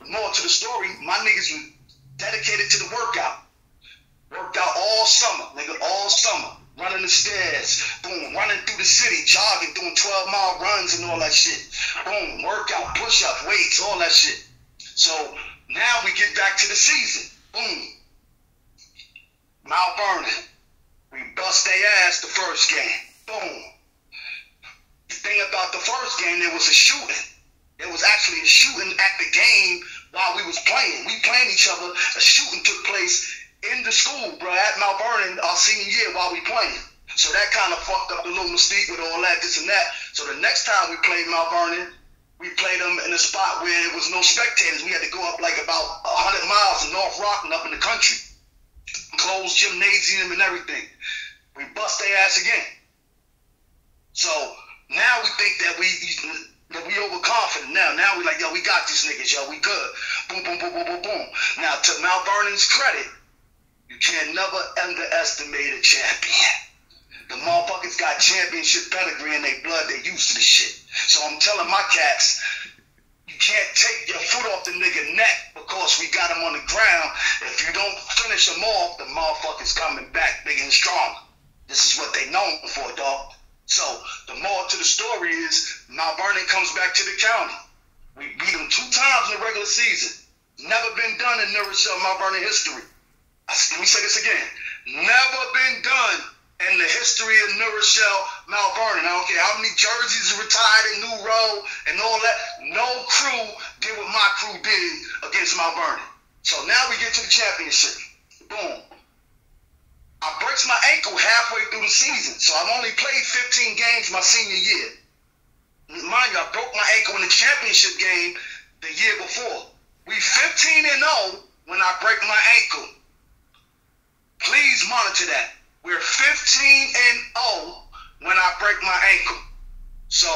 more to the story, my niggas were dedicated to the workout. Worked out all summer, nigga, all summer. Running the stairs, boom, running through the city, jogging, doing 12-mile runs and all that shit. Boom, workout, push-up, weights, all that shit. So now we get back to the season. Boom. Mount Vernon. We bust their ass the first game. Boom. The thing about the first game, there was a shooting. There was actually a shooting at the game while we was playing. We playing each other. A shooting took place in the school, bro, at Mount Vernon our senior year while we playing. So that kind of fucked up the little mystique with all that, this and that. So the next time we played Mount Vernon, we played them in a spot where there was no spectators. We had to go up like about 100 miles to North Rock and up in the country. Closed gymnasium and everything. We bust their ass again. So Now we think that we overconfident. Now we like, yo, we got these niggas, yo, we good. Boom, boom, boom, boom, boom, boom. Now, to Mount Vernon's credit, you can never underestimate a champion. The motherfuckers got championship pedigree in their blood. They used to the shit. So I'm telling my cats, you can't take your foot off the nigga neck because we got him on the ground. If you don't finish him off, the motherfucker's coming back big and strong. This is what they known for, dog. So the moral to the story is Mount Vernon comes back to the county. We beat them 2 times in the regular season. Never been done in New Rochelle, Mount Vernon history. Let me say this again. Never been done in the history of New Rochelle, Mount Vernon. I don't care how many jerseys retired in New Row and all that. No crew did what my crew did against Mount Vernon. So now we get to the championship. Boom. I breaks my ankle halfway through the season, so I've only played 15 games my senior year. Mind you, I broke my ankle in the championship game the year before. We 15-0 when I break my ankle. Please monitor that. We're 15-0 when I break my ankle. So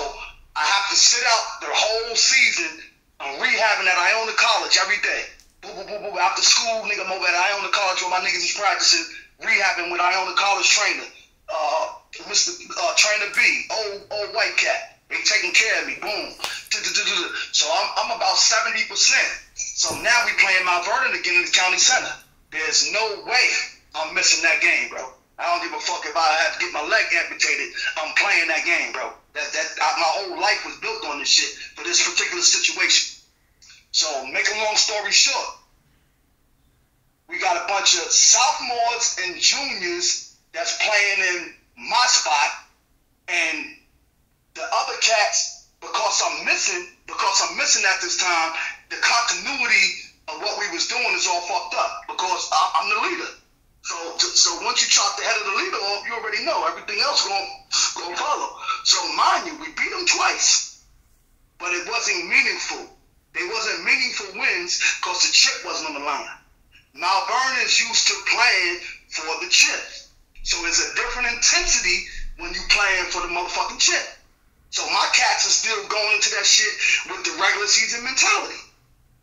I have to sit out the whole season on rehabbing at Iona College every day. Boo, boo, boo, boo. After school, nigga, I'm over at Iona College where my niggas is practicing. Rehabbing with Iona College trainer, Mr. Trainer B, old white cat. They taking care of me. Boom. So I'm about 70%. So now we playing Mount Vernon again in the county center. There's no way I'm missing that game, bro. I don't give a fuck if I have to get my leg amputated. I'm playing that game, bro. My whole life was built on this shit for this particular situation. So make a long story short. We got a bunch of sophomores and juniors that's playing in my spot, and the other cats, because I'm missing at this time, the continuity of what we was doing is all fucked up because I'm the leader. So once you chop the head of the leader off, you already know everything else gonna follow. So mind you, we beat them twice, but it wasn't meaningful. They wasn't meaningful wins because the chip wasn't on the line. Mount Vernon is used to playing for the chip. So it's a different intensity when you playing for the motherfucking chip. So my cats are still going into that shit with the regular season mentality.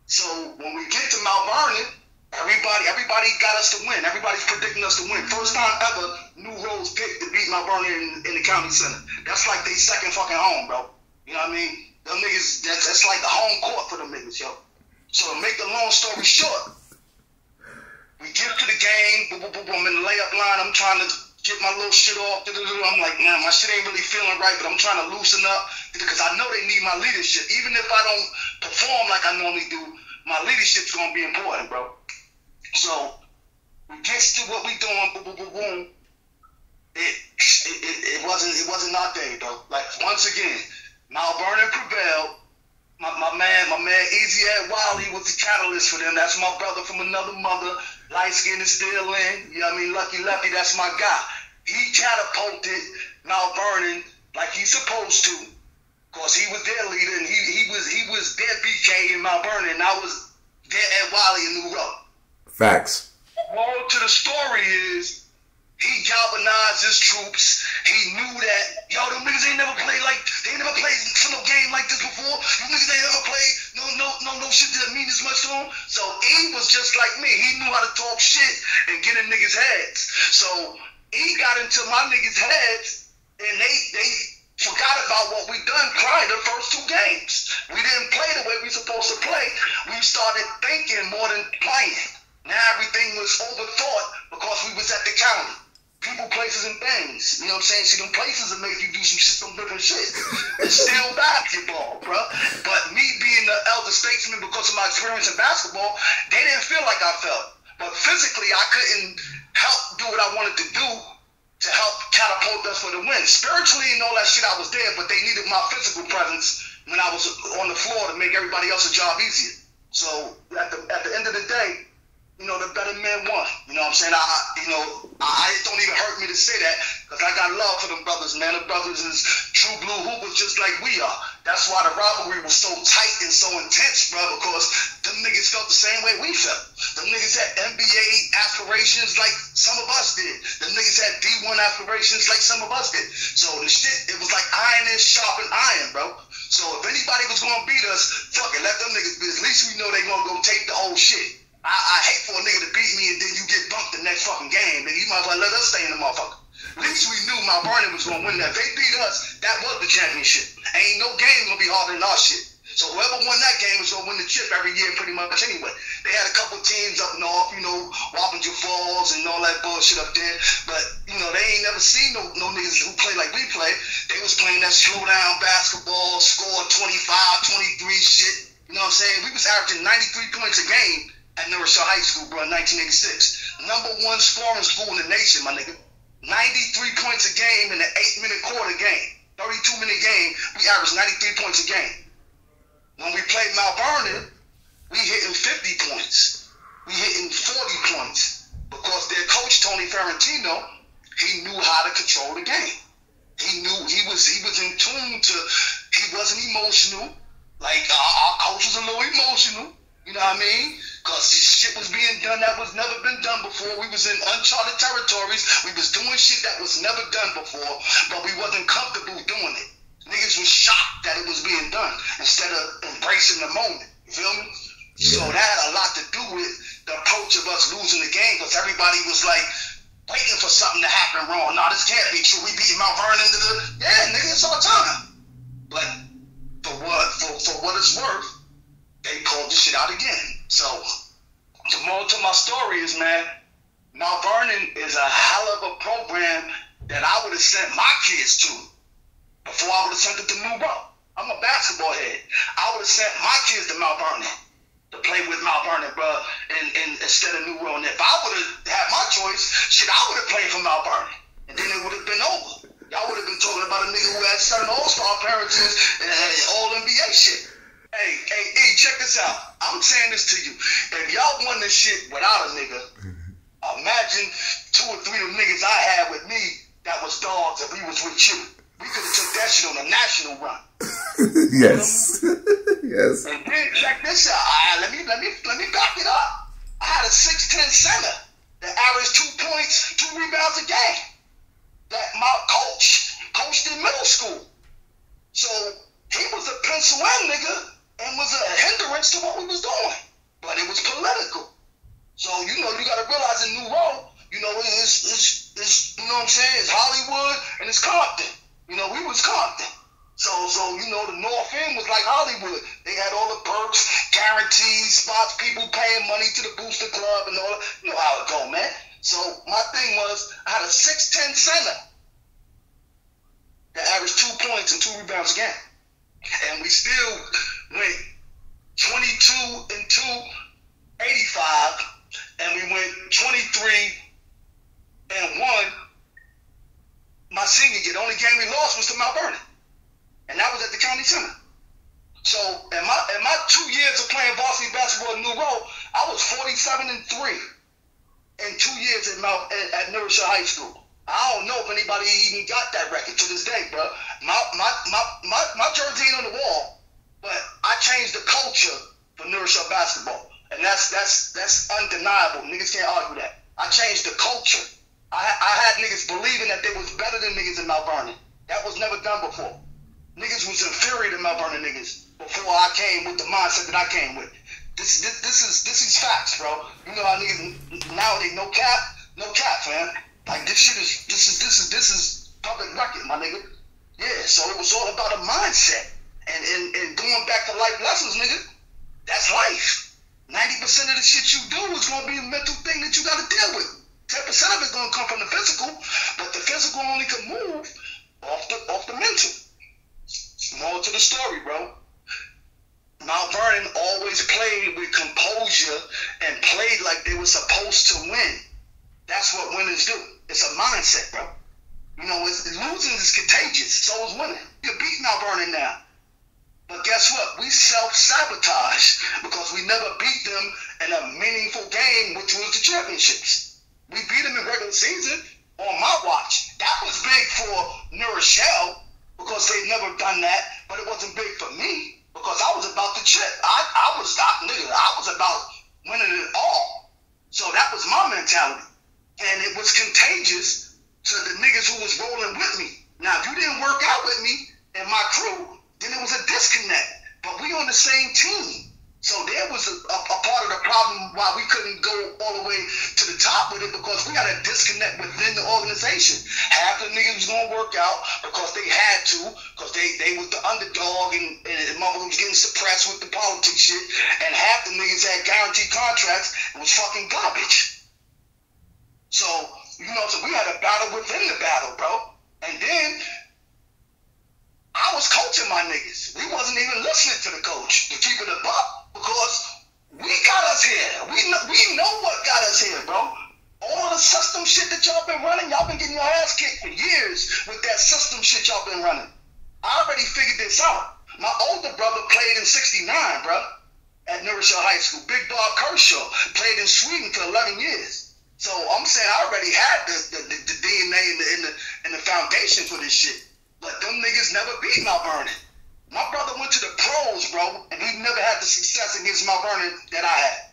So when we get to Mount Vernon, everybody got us to win. Everybody's predicting us to win. First time ever New Rose picked to beat Mount Vernon in the county center. That's like they second fucking home, bro. You know what I mean? Them niggas, that's like the home court for them niggas, yo. So to make the long story short, we get to the game, boom, boom, boom, boom, in the layup line. I'm trying to get my little shit off. I'm like, man, my shit ain't really feeling right, but I'm trying to loosen up because I know they need my leadership. Even if I don't perform like I normally do, my leadership's gonna be important, bro. So we get to what we doing, boom, boom, boom, boom. It wasn't our day, though. Like once again, Mount Vernon prevailed. My man Easy Ed Wiley was the catalyst for them. That's my brother from another mother. Light skin is still in. You know what I mean? Lucky Lefty, that's my guy. He catapulted Mount Vernon like he's supposed to. Because he was their leader and he was their BK in Mount Vernon, and I was their Ed Wiley in New Row. Facts. Moral to the story is he galvanized his troops. He knew that, yo, them niggas ain't never played for no game like this before. You niggas ain't ever played no shit that mean as much to him. So he was just like me. He knew how to talk shit and get in niggas' heads. So he got into my niggas' heads and they forgot about what we done prior to the first 2 games. We didn't play the way we supposed to play. We started thinking more than playing. Now everything was overthought because we was at the county. People, places, and things. You know what I'm saying? See, them places will make you do some different shit. It's still basketball, bro. But me being the elder statesman because of my experience in basketball, they didn't feel like I felt. But physically, I couldn't help do what I wanted to do to help catapult us for the win. Spiritually and all that shit, I was there, but they needed my physical presence when I was on the floor to make everybody else's job easier. So at the end of the day, you know, the better men won. You know what I'm saying? It don't even hurt me to say that because I got love for them brothers, man. The brothers is true blue hoopers just like we are. That's why the rivalry was so tight and so intense, bro, because them niggas felt the same way we felt. Them niggas had NBA aspirations like some of us did. Them niggas had D1 aspirations like some of us did. So the shit, it was like iron is sharpened iron, bro. So if anybody was going to beat us, fuck it, let them niggas beat us. At least we know they going to go take the whole shit. I hate for a nigga to beat me and then you get bumped the next fucking game. Then you might as well let us stay in the motherfucker. At least we knew Mount Vernon was going to win that. If they beat us, that was the championship. Ain't no game going to be harder than our shit. So whoever won that game was going to win the chip every year pretty much anyway. They had a couple teams up north, you know, Wappinger Falls and all that bullshit up there. But, you know, they ain't never seen no niggas who play like we play. They was playing that slow down basketball, score 25, 23 shit. You know what I'm saying? We was averaging 93 points a game at Rochelle High School, bro, in 1986. #1 scoring school in the nation, my nigga. 93 points a game in an 8-minute quarter game. 32-minute game, we averaged 93 points a game. When we played Mount Vernon, we hitting 50 points. We hitting 40 points. Because their coach, Tony Ferrantino, he knew how to control the game. He knew he was in tune to, he wasn't emotional. Like our coach was a little emotional. You know what I mean? Because this shit was being done that was never been done before. We was in uncharted territories. We was doing shit that was never done before, but we wasn't comfortable doing it. Niggas was shocked that it was being done instead of embracing the moment. You feel me? Yeah. So that had a lot to do with the approach of us losing the game, because everybody was like waiting for something to happen wrong. No, this can't be true. We beat Mount Vernon into the, yeah, nigga, it's our time. But for what it's worth, they pulled this shit out again. So the moral to my story is, man, Mount Vernon is a hell of a program that I would have sent my kids to before I would have sent it to New Row. I'm a basketball head. I would have sent my kids to Mount Vernon to play with Mount Vernon, bro, and instead of New Row. And if I would have had my choice, shit, I would have played for Mount Vernon, and then it would have been over. Y'all would have been talking about a nigga who had 7 All-Star appearances and All-NBA shit. Hey, check this out. I'm saying this to you. If y'all won this shit without a nigga, imagine 2 or 3 of them niggas I had with me that was dogs if we was with you. We could have took that shit on a national run. Yes. Yes. And then check this out. Let me back it up. I had a 6'10" center that averaged 2 points, 2 rebounds a game. That my coach coached in middle school. So he was a pencil in nigga and was a hindrance to what we was doing. But it was political. So, you know, you gotta realize in New Row, you know, it's you know what I'm saying, it's Hollywood and it's Compton. You know, we was Compton. So you know, the North End was like Hollywood. They had all the perks, guaranteed spots, people paying money to the booster club and all that. You know how it go, man. So my thing was, I had a 6'10" center that averaged 2 points and 2 rebounds a game. And we still went 22 and 2, 85, and we went 23 and 1 my senior year. The only game we lost was to Mount Vernon, and that was at the county center. So in my 2 years of playing varsity basketball in New Row, I was 47 and 3 in 2 years at Rochelle High School. I don't know if anybody even got that record to this day, bro. My jersey ain't on the wall, but I changed the culture for Rochelle basketball, and that's undeniable. Niggas can't argue that. I changed the culture. I had niggas believing that they was better than niggas in Mount Vernon. That was never done before. Niggas was inferior to Mount Vernon niggas before I came with the mindset that I came with. This is facts, bro. You know how niggas nowadays no cap, man. Like this is public record, my nigga. Yeah, so it was all about a mindset and going back to life lessons, nigga. That's life. 90% of the shit you do is gonna be a mental thing that you gotta deal with. 10% of it's gonna come from the physical, but the physical only can move off the mental. More to the story, bro. Mount Vernon always played with composure and played like they were supposed to win. That's what winners do. It's a mindset, bro. You know, losing is contagious. So is winning. You beat Mount Vernon now. But guess what? We self-sabotage because we never beat them in a meaningful game, which was the championships. We beat them in regular season on my watch. That was big for New Rochelle because they've never done that, but it wasn't big for and it was contagious to the niggas who was rolling with me. Now, if you didn't work out with me and my crew, then it was a disconnect. But we on the same team. So there was a part of the problem why we couldn't go all the way to the top with it, because we had a disconnect within the organization. Half the niggas was going to work out because they had to, because they was the underdog and motherfuckers was getting suppressed with the politics shit, and half the niggas had guaranteed contracts and was fucking garbage. So, you know, so we had a battle within the battle, bro. And then I was coaching my niggas. We wasn't even listening to the coach to keep it a buck, because we got us here. We know what got us here, bro. All the system shit that y'all been running, y'all been getting your ass kicked for years with that system shit y'all been running. I already figured this out. My older brother played in 69, bro, at Rochelle High School. Big Bob Kershaw played in Sweden for 11 years. So I'm saying I already had the DNA and the foundation for this shit. But them niggas never beat Mount Vernon. My brother went to the pros, bro, and he never had the success against Mount Vernon that I had.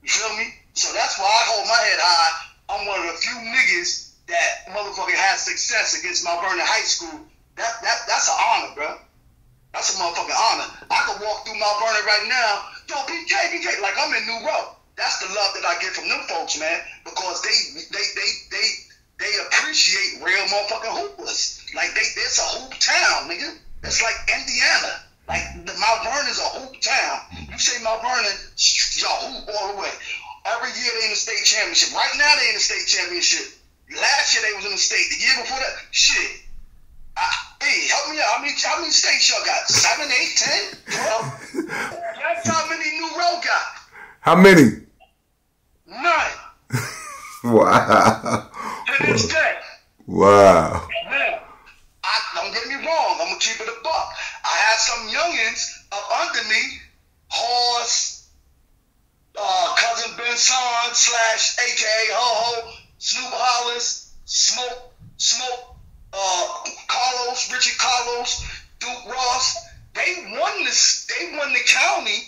You feel me? So that's why I hold my head high. I'm one of the few niggas that motherfucking had success against Mount Vernon High School. That's an honor, bro. That's a motherfucking honor. I could walk through Mount Vernon right now, yo, BK, like I'm in New Row. That's the love that I get from them folks, man, because they appreciate real motherfucking hoopers. Like it's a hoop town, nigga. It's like Indiana. Like the Mount Vernon is a hoop town. You say Mount Vernon, y'all hoop all the way. Every year they in the state championship. Right now they in the state championship. Last year they was in the state. The year before that, shit. Hey, help me out. How many states y'all got? 7, 8, 10, 12? That's how many New Row got. How many? 9. Wow. To this day. Wow. Now, don't get me wrong. I'm gonna keep it a buck. I had some youngins up under me, Horse, cousin Ben Son / AKA Ho-Ho, Snoop Hollis, Smoke, Carlos, Richard Carlos, Duke Ross. They won the county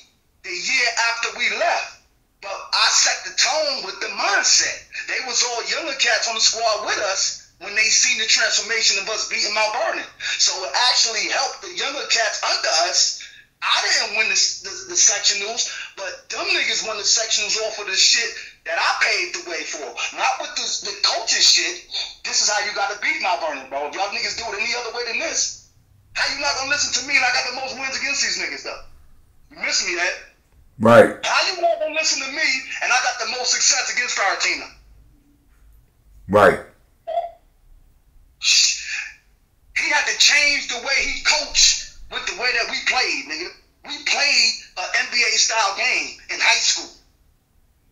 the year after we left. But I set the tone with the mindset. They was all younger cats on the squad with us when they seen the transformation of us beating Mount Vernon. So it actually helped the younger cats under us. I didn't win the sectionals, but them niggas won the sectionals off of the shit that I paved the way for. Not with the coaching shit. This is how you got to beat Mount Vernon, bro. If y'all niggas do it any other way than this, how you not going to listen to me and I got the most wins against these niggas, though? You miss me, that. Right. How you not going to listen to me and I got the most success against Faratina? Right. He had to change the way he coached with the way that we played, nigga. We played an NBA-style game in high school.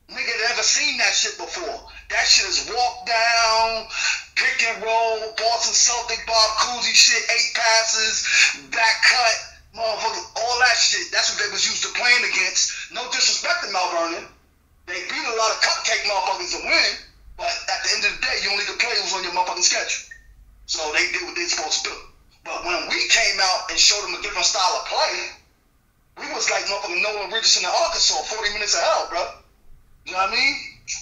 Nigga never seen that shit before. That shit is walk down, pick and roll, Boston Celtic, Bob Cousy shit, 8 passes, back cut, motherfucker, all that shit. That's what they was used to playing against. No disrespect to Mount Vernon. They beat a lot of cupcake motherfuckers to win, but at the end of the day, you only could play who's on your motherfucking schedule. So they did what they supposed to do. But when we came out and showed them a different style of play, we was like motherfucking Nolan Richardson in Arkansas, 40 minutes of hell, bro. You know what I mean?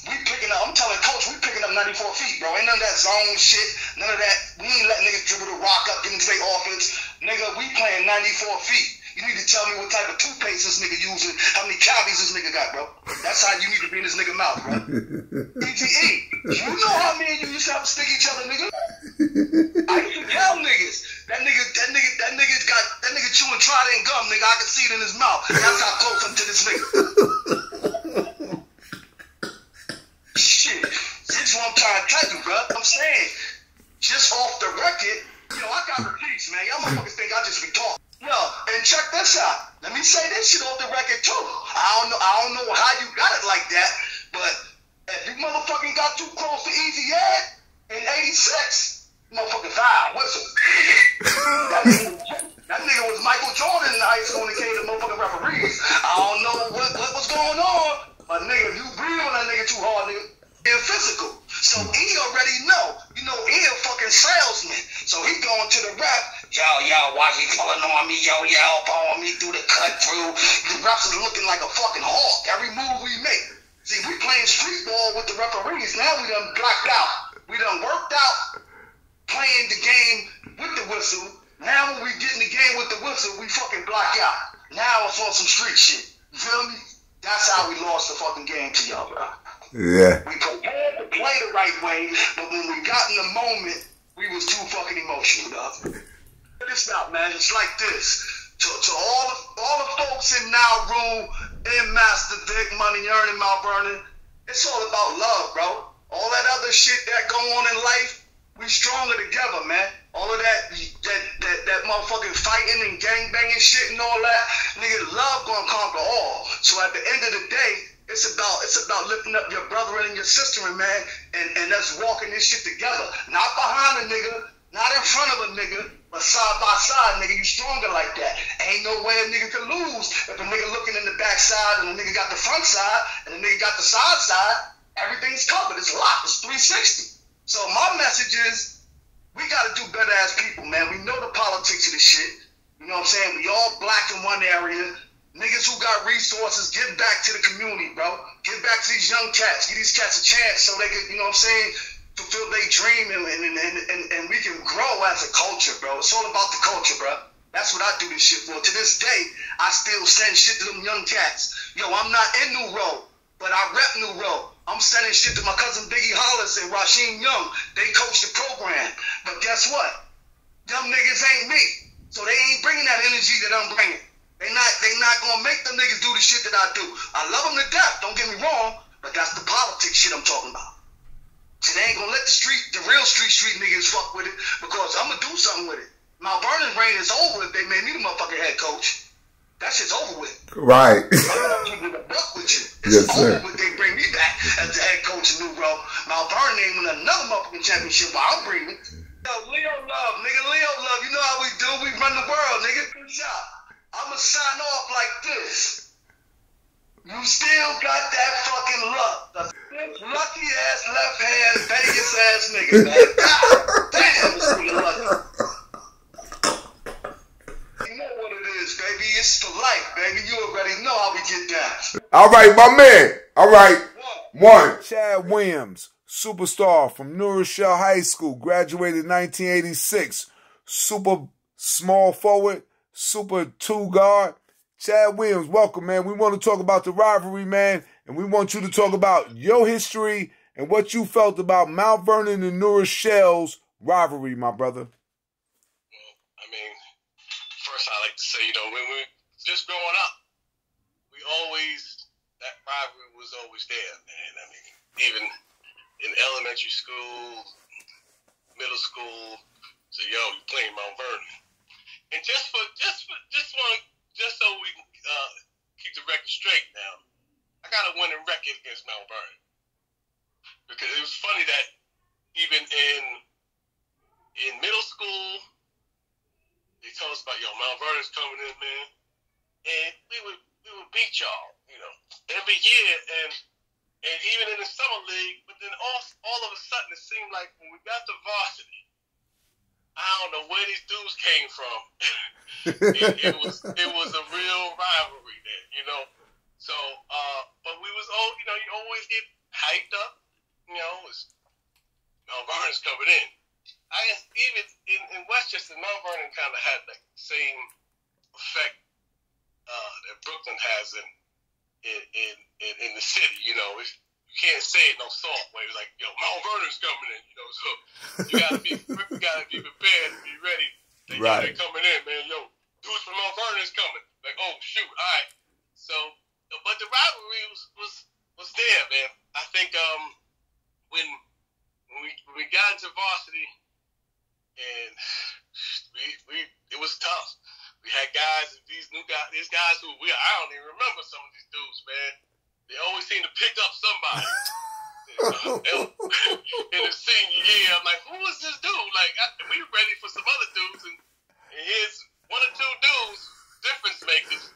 We picking up, I'm telling coach, we picking up 94 feet, bro. Ain't none of that zone shit, none of that. We ain't letting niggas dribble the rock up, get into their offense. Nigga, we playing 94 feet. You need to tell me what type of toothpaste this nigga using, how many calories this nigga got, bro. That's how you need to be in this nigga mouth, bro. ETE, you know how me and you used to have to stick each other, nigga? I used to tell niggas, that nigga chewing Trident gum, nigga, I can see it in his mouth. That's how close I'm to this nigga. Shit, this is what I'm trying to tell you, bro. I'm saying, just off the record, you know, I got receipts, man. Y'all motherfuckers think I just be talking. Yo, and check this out. Let me say this shit off the record too. I don't know how you got it like that, but if you motherfucking got too close to Easy Ed in '86, motherfucking foul whistle. that nigga was Michael Jordan in high school when he came to motherfucking referees. I don't know what was going on, but nigga, if you breathe on that nigga too hard, nigga, they're physical. So he already know. You know, he a fucking salesman. So he going to the ref. Yo, why he pulling on me? Yo, elbowing me through the cut through. The refs is looking like a fucking hawk. Every move we make. See, we playing street ball with the referees. Now we done blacked out. We done worked out playing the game with the whistle. Now when we get in the game with the whistle, we fucking block out. Now it's on some street shit. You feel me? That's how we lost the fucking game to y'all, bro. Yeah. We prepared to play the right way, but when we got in the moment, we was too fucking emotional, dog. It's not, man. It's like this. To all the folks in Now Room, in Master Vic, Money Earning, Mount Vernon, it's all about love, bro. All that other shit that go on in life, we stronger together, man. All of that motherfucking fighting and gangbanging shit and all that, nigga, love gonna conquer all. So at the end of the day, it's about lifting up your brother and your sister, man, and us walking this shit together. Not behind a nigga, not in front of a nigga, but side by side, nigga. You stronger like that. Ain't no way a nigga can lose if a nigga looking in the back side and a nigga got the front side and a nigga got the side. Everything's covered. It's locked. It's 360. So my message is, we got to do better as people, man. We know the politics of this shit. You know what I'm saying? We all black in one area. Niggas who got resources, give back to the community, bro. Give back to these young cats. Give these cats a chance so they can, you know what I'm saying, fulfill their dream and we can grow as a culture, bro. It's all about the culture, bro. That's what I do this shit for. To this day, I still send shit to them young cats. Yo, I'm not in New Road, but I rep New Road. I'm sending shit to my cousin Biggie Hollis and Rasheem Young. They coach the program. But guess what? Them niggas ain't me. So they ain't bringing that energy that I'm bringing. They not gonna make them niggas do the shit that I do. I love them to death, don't get me wrong, but that's the politics shit I'm talking about. See, they ain't gonna let the real street niggas fuck with it, because I'm gonna do something with it. Mount Vernon's reign is over if they made me the motherfucking head coach. That shit's over with. Right. I'm gonna keep it a buck with you. Yes, It's sir. over with. They bring me back as the head coach of New Road. Mount Vernon ain't win another motherfucking championship while I'm breathing. Yo, Leo love, nigga. Leo love. You know how we do. We run the world, nigga. Good job. I'ma sign off like this. You still got that fucking luck. The lucky ass left hand Vegas ass nigga, man. God damn, this nigga lucky. You know what it is, baby. It's for life, baby. You already know how we get down. All right, my man. All right. One. Chad Williams, superstar from New Rochelle High School, graduated in 1986. Super small forward, super two guard. Chad Williams, welcome, man. We want to talk about the rivalry, man, and we want you to talk about your history and what you felt about Mount Vernon and New Rochelle's rivalry, my brother. Well, I mean, first I like to say, when we just growing up, that rivalry was always there, man. I mean, even in elementary school, middle school, so you playing Mount Vernon. And just so we can keep the record straight now, I got a winning record against Mount Vernon. Because it was funny that even in middle school, they told us about, Mount Vernon's coming in, man. And we would beat y'all, every year. And even in the summer league, but then all of a sudden it seemed like when we got to varsity, I don't know where these dudes came from. it was a real rivalry there, So, but we was you always get hyped up, it's Mount Vernon's coming in. I guess even in Westchester, Mount Vernon kind of had the same effect that Brooklyn has in the city. You can't say it no soft way. It's like, Mount Vernon's coming in. So you gotta be prepared and be ready. They're coming in, man. Dudes from Mount Vernon's coming. Like, oh shoot, all right. So, but the rivalry was there, man. I think when we got into varsity, and it was tough. We had guys, these guys who I don't even remember some of these dudes, man. They always seem to pick up somebody. In the senior year, I'm like, who is this dude? Like, we were ready for some other dudes, and here's one or two dudes, difference makers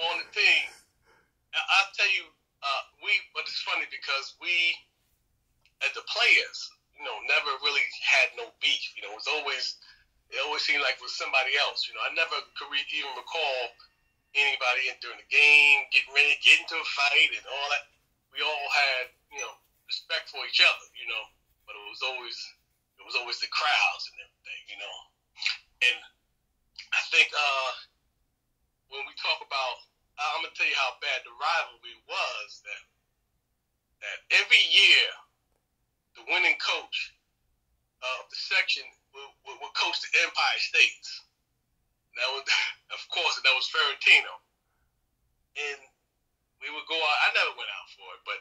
on the team. I'll tell you, but it's funny because we, as the players, never really had no beef. It always seemed like it was somebody else. I never could even recall anybody during the game getting ready to get into a fight and all that. We we all had, respect for each other, but it was always the crowds and everything, And I think when we talk about, I'm gonna tell you how bad the rivalry was. That every year the winning coach of the section would coach the Empire States. That was, of course, that was Ferentino, and we would go out. I never went out for it, but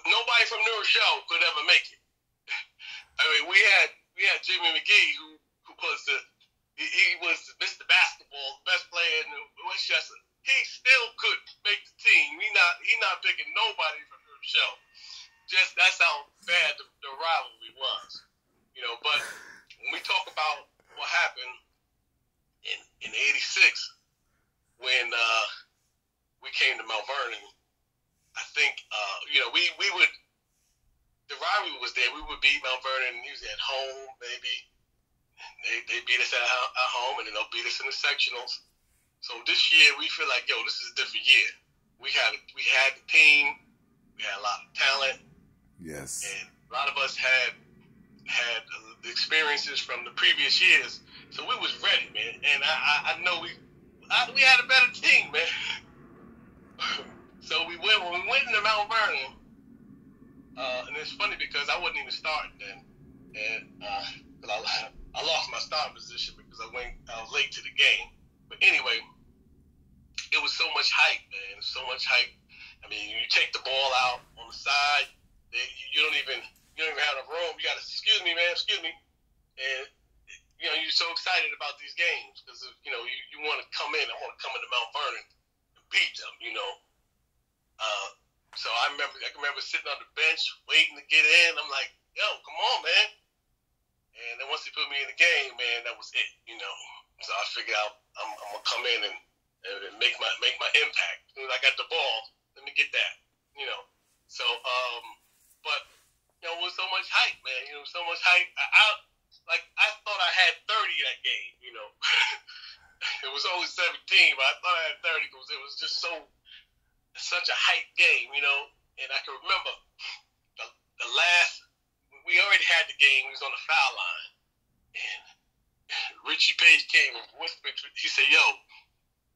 nobody from New Rochelle could ever make it. I mean, we had Jimmy McGee, who was he was Mr. Basketball, the best player in Westchester. He still could make the team. He not picking nobody from New Rochelle. Just that's how bad the rivalry was, But when we talk about what happened in '86 when we came to Mount Vernon, I think we would. The rivalry was there. We would beat Mount Vernon usually at home, maybe. They beat us at home, and then they'll beat us in the sectionals. So this year, we feel like, this is a different year. We had the team. We had a lot of talent. Yes. And a lot of us had the experiences from the previous years. So we was ready, man. And I know we had a better team, man. So when we went into Mount Vernon, and it's funny because I wasn't even starting then, and I lost my starting position because I was late to the game. But anyway, it was so much hype, man. So much hype. I mean, you take the ball out on the side, you don't even have a room. You got to, excuse me, and you're so excited about these games because you want to come in. I want to come into Mount Vernon and beat them, So I can remember sitting on the bench waiting to get in. I'm like, yo, come on, man. And then once he put me in the game, man, that was it, So I figured out I'm gonna come in and make my impact. As soon as I got the ball, let me get that, So but it was so much hype, man. So much hype. I thought I had 30 that game, It was only 17, but I thought I had 30 because it was just such a hype game, And I can remember the last. We already had the game. We was on the foul line, and Richie Page came and whispered. He said, "Yo,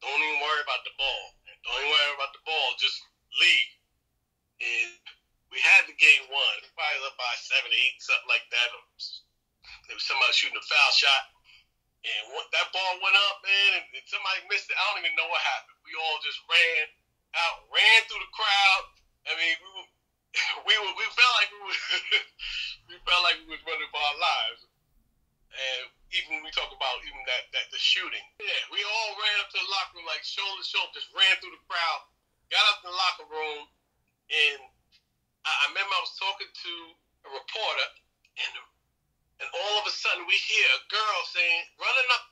don't even worry about the ball. Don't even worry about the ball. Just lead." And we had the game won. Probably up by 7, 8, something like that. There was somebody shooting a foul shot, and that ball went up, man, and somebody missed it. I don't even know what happened. We all just ran through the crowd. I mean, we felt like we was running for our lives. And even when we talk about even that the shooting, we all ran up to the locker room like shoulder to shoulder, just ran through the crowd, got up in the locker room, and I remember I was talking to a reporter, and all of a sudden we hear a girl saying, running up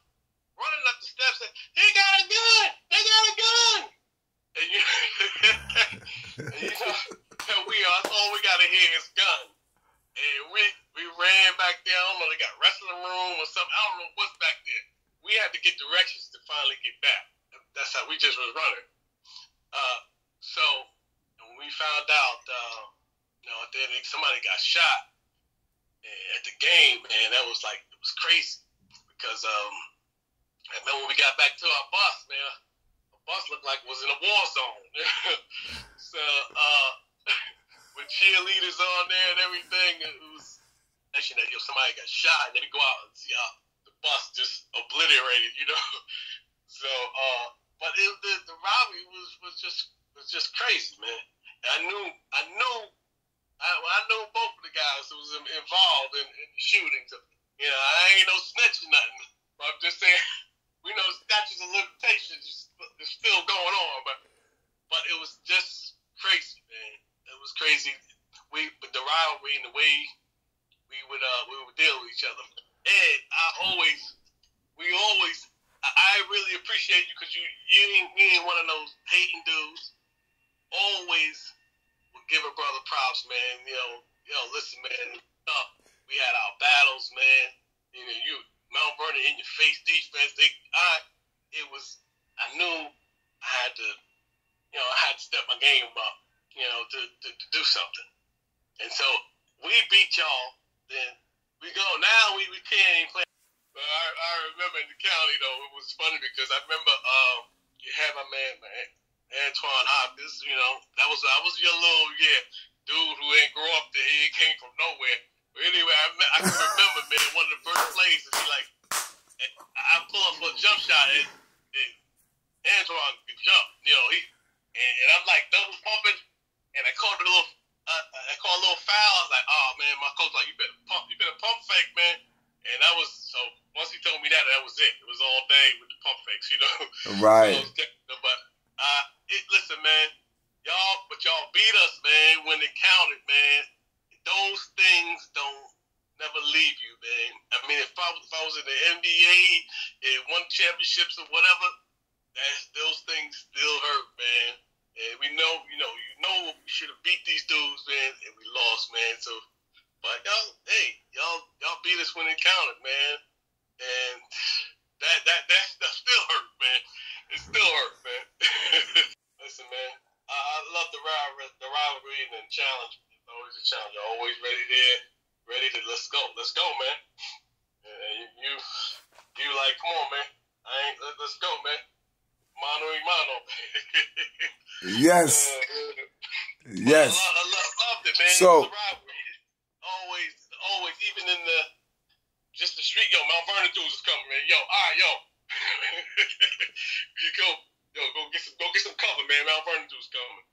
the steps, saying, "They got a gun! They got a gun!" And that's all we gotta hear is gun. And we ran back there. I don't know, they got wrestling room or something. I don't know what's back there. We had to get directions to finally get back. That's how we just was running. So when we found out, then somebody got shot at the game, man, it was crazy because I remember when we got back to our bus, man. Bus looked like it was in a war zone. So with cheerleaders on there and everything, it was actually somebody got shot, and then we go out and see how the bus just obliterated, So but the rivalry was just crazy, man. And I knew both of the guys who was involved in the shooting. So, I ain't no snitch or nothing. But I'm just saying, we know statutes of limitations is still going on, but it was just crazy, man. It was crazy. With the rivalry and the way we would deal with each other. And I really appreciate you because you ain't one of those hating dudes. Always would give a brother props, man. Listen, man. We had our battles, man. You Mount Vernon in your face defense. I knew I had to I had to step my game up, to do something. And so we beat y'all. Then we go. Now we can't even play. But I remember in the county, though, it was funny because I remember you had my man Antoine Hopkins. That was your little dude who ain't grow up there. He came from nowhere. But anyway, I can remember, man, one of the first plays is I pull up for a jump shot and Antoine could jump. And I'm like double pumping, and I called a little foul. I was like, oh man, my coach like, you better pump fake, man. And that was so. Once he told me that was it. It was all day with the pump fakes, Right. But listen, man, y'all beat us, man, when it counted, man. Those things don't never leave you, man. I mean, if I was in the NBA and won championships or whatever, those things still hurt, man. And we know, we should have beat these dudes, man, and we lost, man. So, but y'all beat us when it counted, man. And that stuff still hurt, man. It still hurt, man. Listen, man, I love the rivalry and the challenge. It's always a challenge. You're always ready to let's go, man. And you like, come on, man. Let's go, man. Mano y mano. Yes. Yes. I loved it, man. So, the rivalry. Always, even in just the street, Mount Vernon dudes is coming, man. All right, you go get some cover, man. Mount Vernon dudes coming.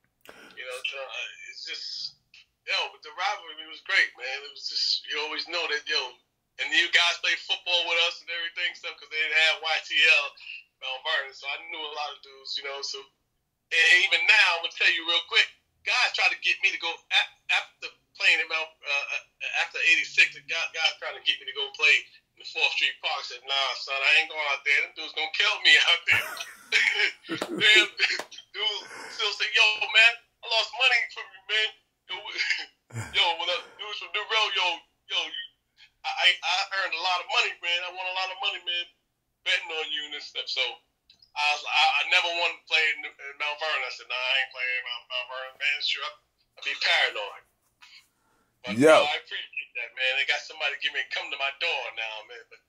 It's just, but the rivalry was great, man. It was just, you always know that, and you guys played football with us and everything, stuff, because they didn't have YTL, Mount Vernon, so I knew a lot of dudes, so, and even now, I'm going to tell you real quick, guys tried to get me to go, after playing in after 86, guys trying to get me to go play in the 4th Street Park. I said, nah, son, I ain't going out there. Them dudes going to kill me out there. Damn, dude still say, man, I lost money from you, man. When dudes from New Road, I earned a lot of money, man. I won a lot of money, man, betting on you and this stuff. So I never wanted to play in Mount Vernon. I said, nah, I ain't playing in Mount Vernon, man. Sure, I'd be paranoid. But, I appreciate that, man. They got somebody come to my door now, man. But,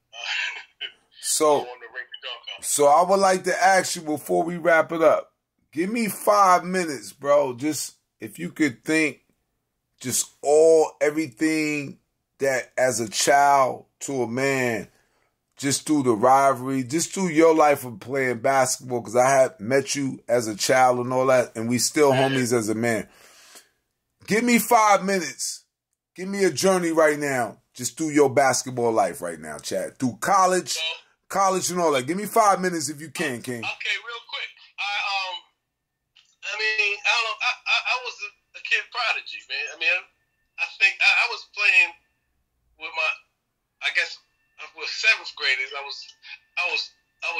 so I would like to ask you before we wrap it up, give me 5 minutes, bro. Just if you could think just everything that as a child to a man, just through the rivalry, just through your life of playing basketball, because I had met you as a child and all that, and we still homies as a man. Give me 5 minutes. Give me a journey right now, just through your basketball life right now, Chad. Through college and all that. Give me 5 minutes if you can, King. Okay, real quick. I was a kid prodigy, man. I mean, I think I was playing with with 7th graders. I was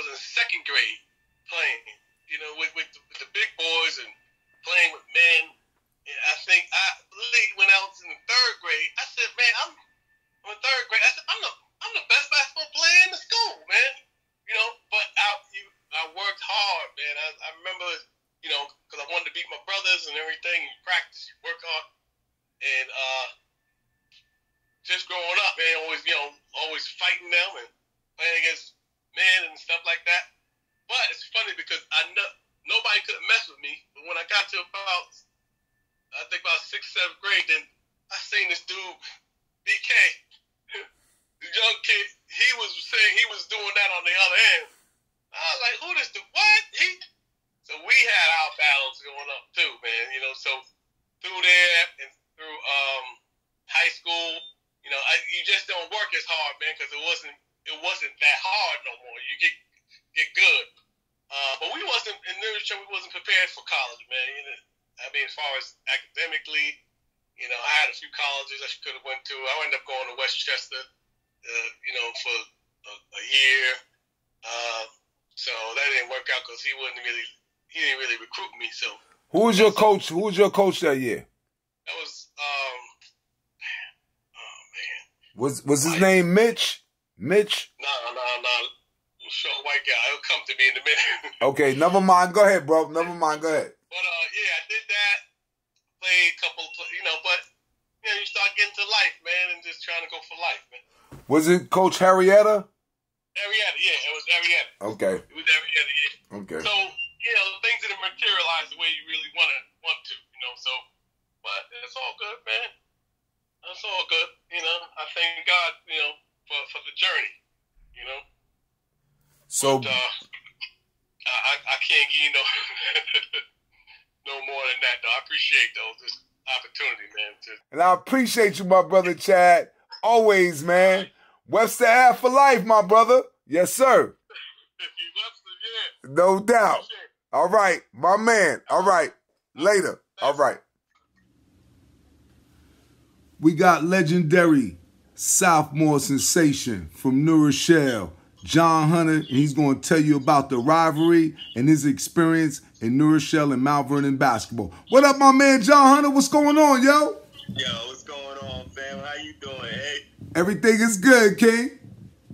in 2nd grade playing, with the big boys and playing with men. I think I when I was in the 3rd grade, I said, man, I'm in 3rd grade. I said, I'm the best basketball player in the school, man. But I worked hard, man. I remember, because I wanted to beat my brothers and everything. You practice, you work hard, and just growing up, man, always fighting them and playing against men and stuff like that. But it's funny because nobody could mess with me. But when I got to about 6th, 7th grade, then I seen this dude, BK, the young kid, he was saying he was doing that on the other end. I was like, who this dude? What? So we had our battles going up too, man. So through there and through high school, you just don't work as hard, man, because it wasn't that hard no more. You get good. But we wasn't prepared for college, man. I mean, as far as academically, I had a few colleges I could have went to. I ended up going to Westchester, for a year. So that didn't work out because he didn't really recruit me. So who was your coach? Who was your coach that year? That was Was his name Mitch? Mitch? No. Short white guy. He'll come to me in a minute. Okay, never mind. Go ahead, bro. Never mind. Go ahead. But you start getting to life, man, and just trying to go for life, man. Was it Coach Harrietta? Harrietta, yeah, it was Harrietta. Okay. It was Harrietta, yeah. Okay. So, things didn't materialize the way you really want to, so, but it's all good, man. It's all good, I thank God, for the journey, So, but, I can't give you no more than that, though. I appreciate this opportunity, man. And I appreciate you, my brother Chad. Always, man. Webster Ave for life, my brother. Yes, sir. Webster, yeah. No doubt. All right, my man. All right. Later. All right. We got legendary sophomore sensation from New Rochelle, John Hunter, and he's going to tell you about the rivalry and his experience in New Rochelle and Mount Vernon basketball. What up, my man John Hunter? What's going on, yo? Yo, what's going on, fam? How you doing, hey? Everything is good, King.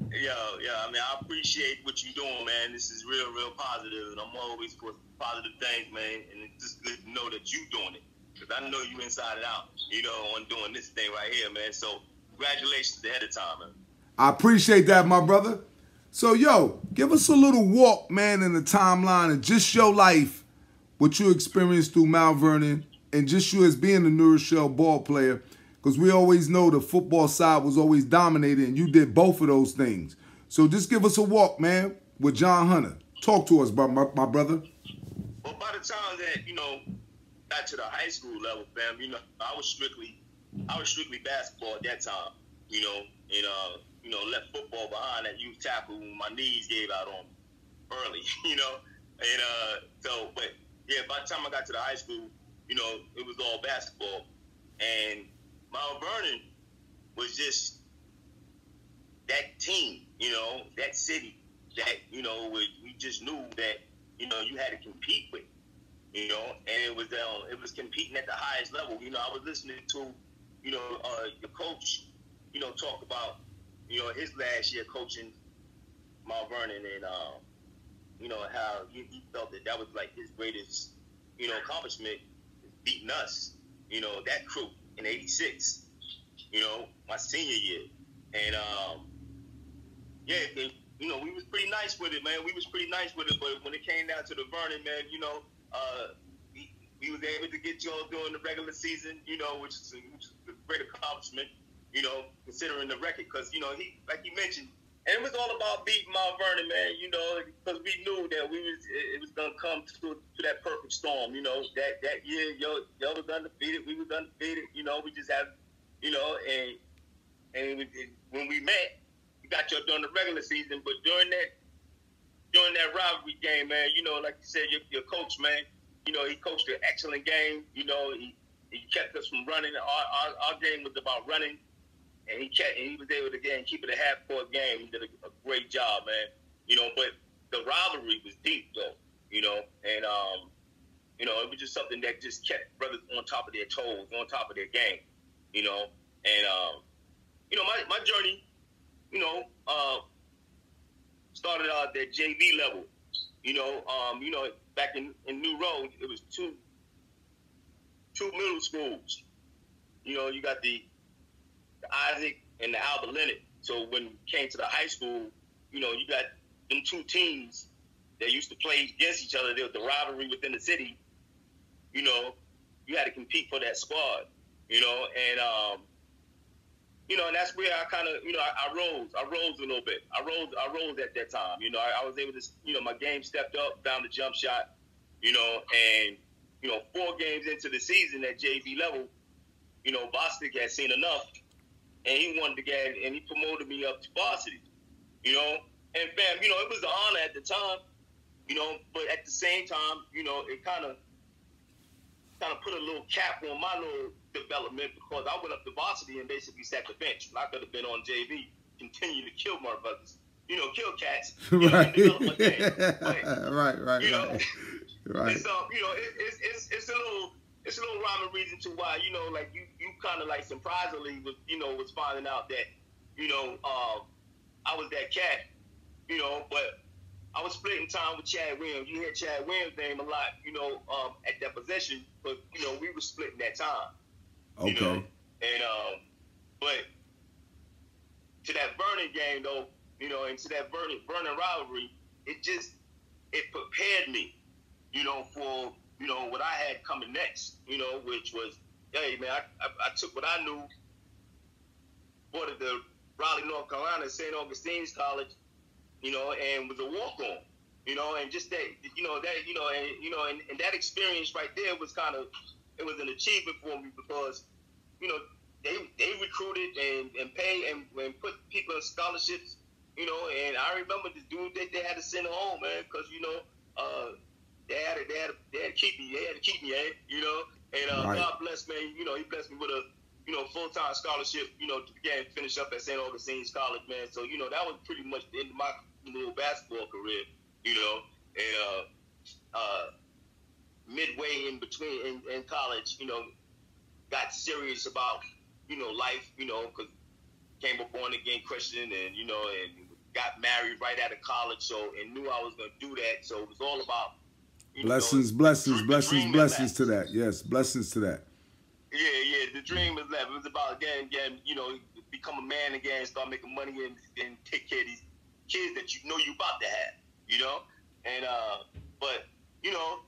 I mean, I appreciate what you're doing, man. This is real positive, and I'm always for positive things, man, and it's just good to know that you doing it, because I know you inside and out, on doing this thing right here, man. So, congratulations ahead of time, man. I appreciate that, my brother. So, yo, give us a little walk, man, in the timeline of just your life, what you experienced through Mount Vernon, and just you as being a New Rochelle ball player, because we always know the football side was always dominated, and you did both of those things. So just give us a walk, man, with John Hunter. Talk to us, my brother. Well, by the time that, got to the high school level, fam, I was strictly basketball at that time, and, left football behind that youth tackle when my knees gave out on me early, but yeah, by the time I got to the high school, it was all basketball. And Mount Vernon was just that team, that city that, we just knew that, you had to compete with, and it was competing at the highest level. I was listening to, your coach, talk about, his last year coaching Mount Vernon, and, how he felt that was like his greatest, accomplishment, beating us, that crew in '86, my senior year. And, we was pretty nice with it, man. But when it came down to the Vernon, man, we was able to get y'all during the regular season, which is a great accomplishment, considering the record. Because, he, like you mentioned, and it was all about beating Mount Vernon, man, because we knew that it was going to come to that perfect storm, that year, y'all was undefeated, we was undefeated, we just had, and when we met, we got y'all during the regular season, but during that rivalry game, man, like you said, your coach, man, he coached an excellent game, he kept us from running. Our game was about running. And he was able to keep it a half-court game. He did a great job, man. But the rivalry was deep, though, and, it was just something that just kept brothers on top of their toes, on top of their game, and, my journey, started out at JV level, back in New Road, it was two middle schools. You got the Isaac and the Albert Leonard. So when it came to the high school, you got them two teams that used to play against each other. There was the rivalry within the city. You had to compete for that squad. And that's where I kind of, I rose a little bit. I rose at that time. I was able to, my game stepped up, found the jump shot. And 4 games into the season at JV level, Bostic had seen enough. And he wanted to get, and he promoted me up to varsity, And fam, it was an honor at the time, but at the same time, it kind of put a little cap on my little development, because I went up to varsity and basically sat the bench. I could have been on JV, continue to kill my brothers, kill cats, right. And develop my game. Right. And so, it's a little rhyme and reason to why, like you kind of like surprisingly was finding out that, I was that cat, but I was splitting time with Chad Williams. You hear Chad Williams' name a lot, at that position, but, we were splitting that time. Okay. And but to that Vernon game though, you know, and to that Vernon rivalry, it prepared me, you know, for, you know, what I had coming next, you know, which was, hey man, I took what I knew, brought it to Raleigh, North Carolina, St. Augustine's College, you know, and was a walk-on, you know, and just that, and that experience right there was it was an achievement for me because, you know, they recruited and paid and put people in scholarships, you know, and I remember the dude that they had to send home, man, because, you know, they had to keep me, you know, and Right. God bless, man, you know, he blessed me with a, you know, full-time scholarship, you know, to again finish up at St. Augustine's College, man. So, you know, that was pretty much the end of my little basketball career, you know, and midway in between in college, you know, got serious about, you know, life, you know, because came up born again Christian and, you know, and got married right out of college, so, and knew I was going to do that. So it was all about, blessings to that. Yes, blessings to that. Yeah, the dream was left. It was about, again, you know, become a man again, start making money and take care of these kids that you know you about to have, you know? And, but, you know,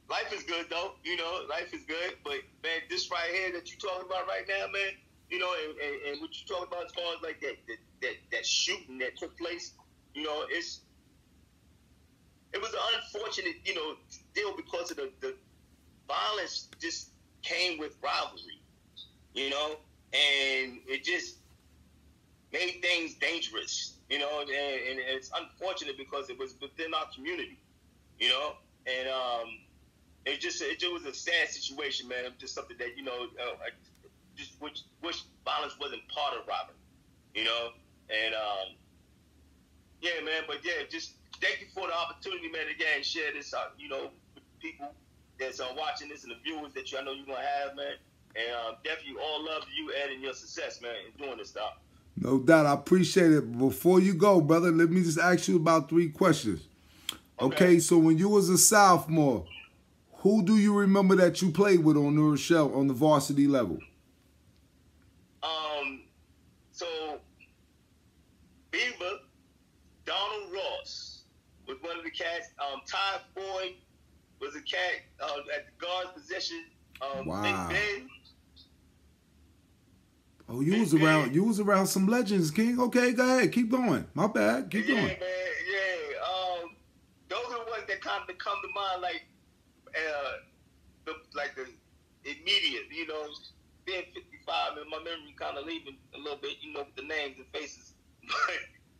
life is good, though. You know, life is good. But, man, this right here that you're talking about right now, man, you know, and what you're talking about as far as, like, that shooting that took place, you know, it was an unfortunate, you know, deal because of the violence just came with rivalry, you know, and it just made things dangerous, you know, and it's unfortunate because it was within our community, you know, and it was a sad situation, man. Just something that, you know, I just wish violence wasn't part of rivalry, you know, and yeah, man, but yeah, just thank you for the opportunity, man, again, share this, you know, with people that's watching this and the viewers that I know you're going to have, man. And definitely all love to you, Ed, and your success, man, in doing this stuff. No doubt. I appreciate it. Before you go, brother, let me just ask you about 3 questions. Okay, so when you was a sophomore, who do you remember that you played with on Rochelle on the varsity level? So Beaver, Donald Ross was one of the cats. Ty Boyd was a cat at the guard's position. Wow. Big Ben. Oh, you was around some legends, King. Okay, go ahead. Keep going. My bad. Keep going. Yeah, man. Yeah. Those are the ones that come to mind, like the immediate, you know, being 55 and my memory kind of leaving a little bit, you know, with the names and faces.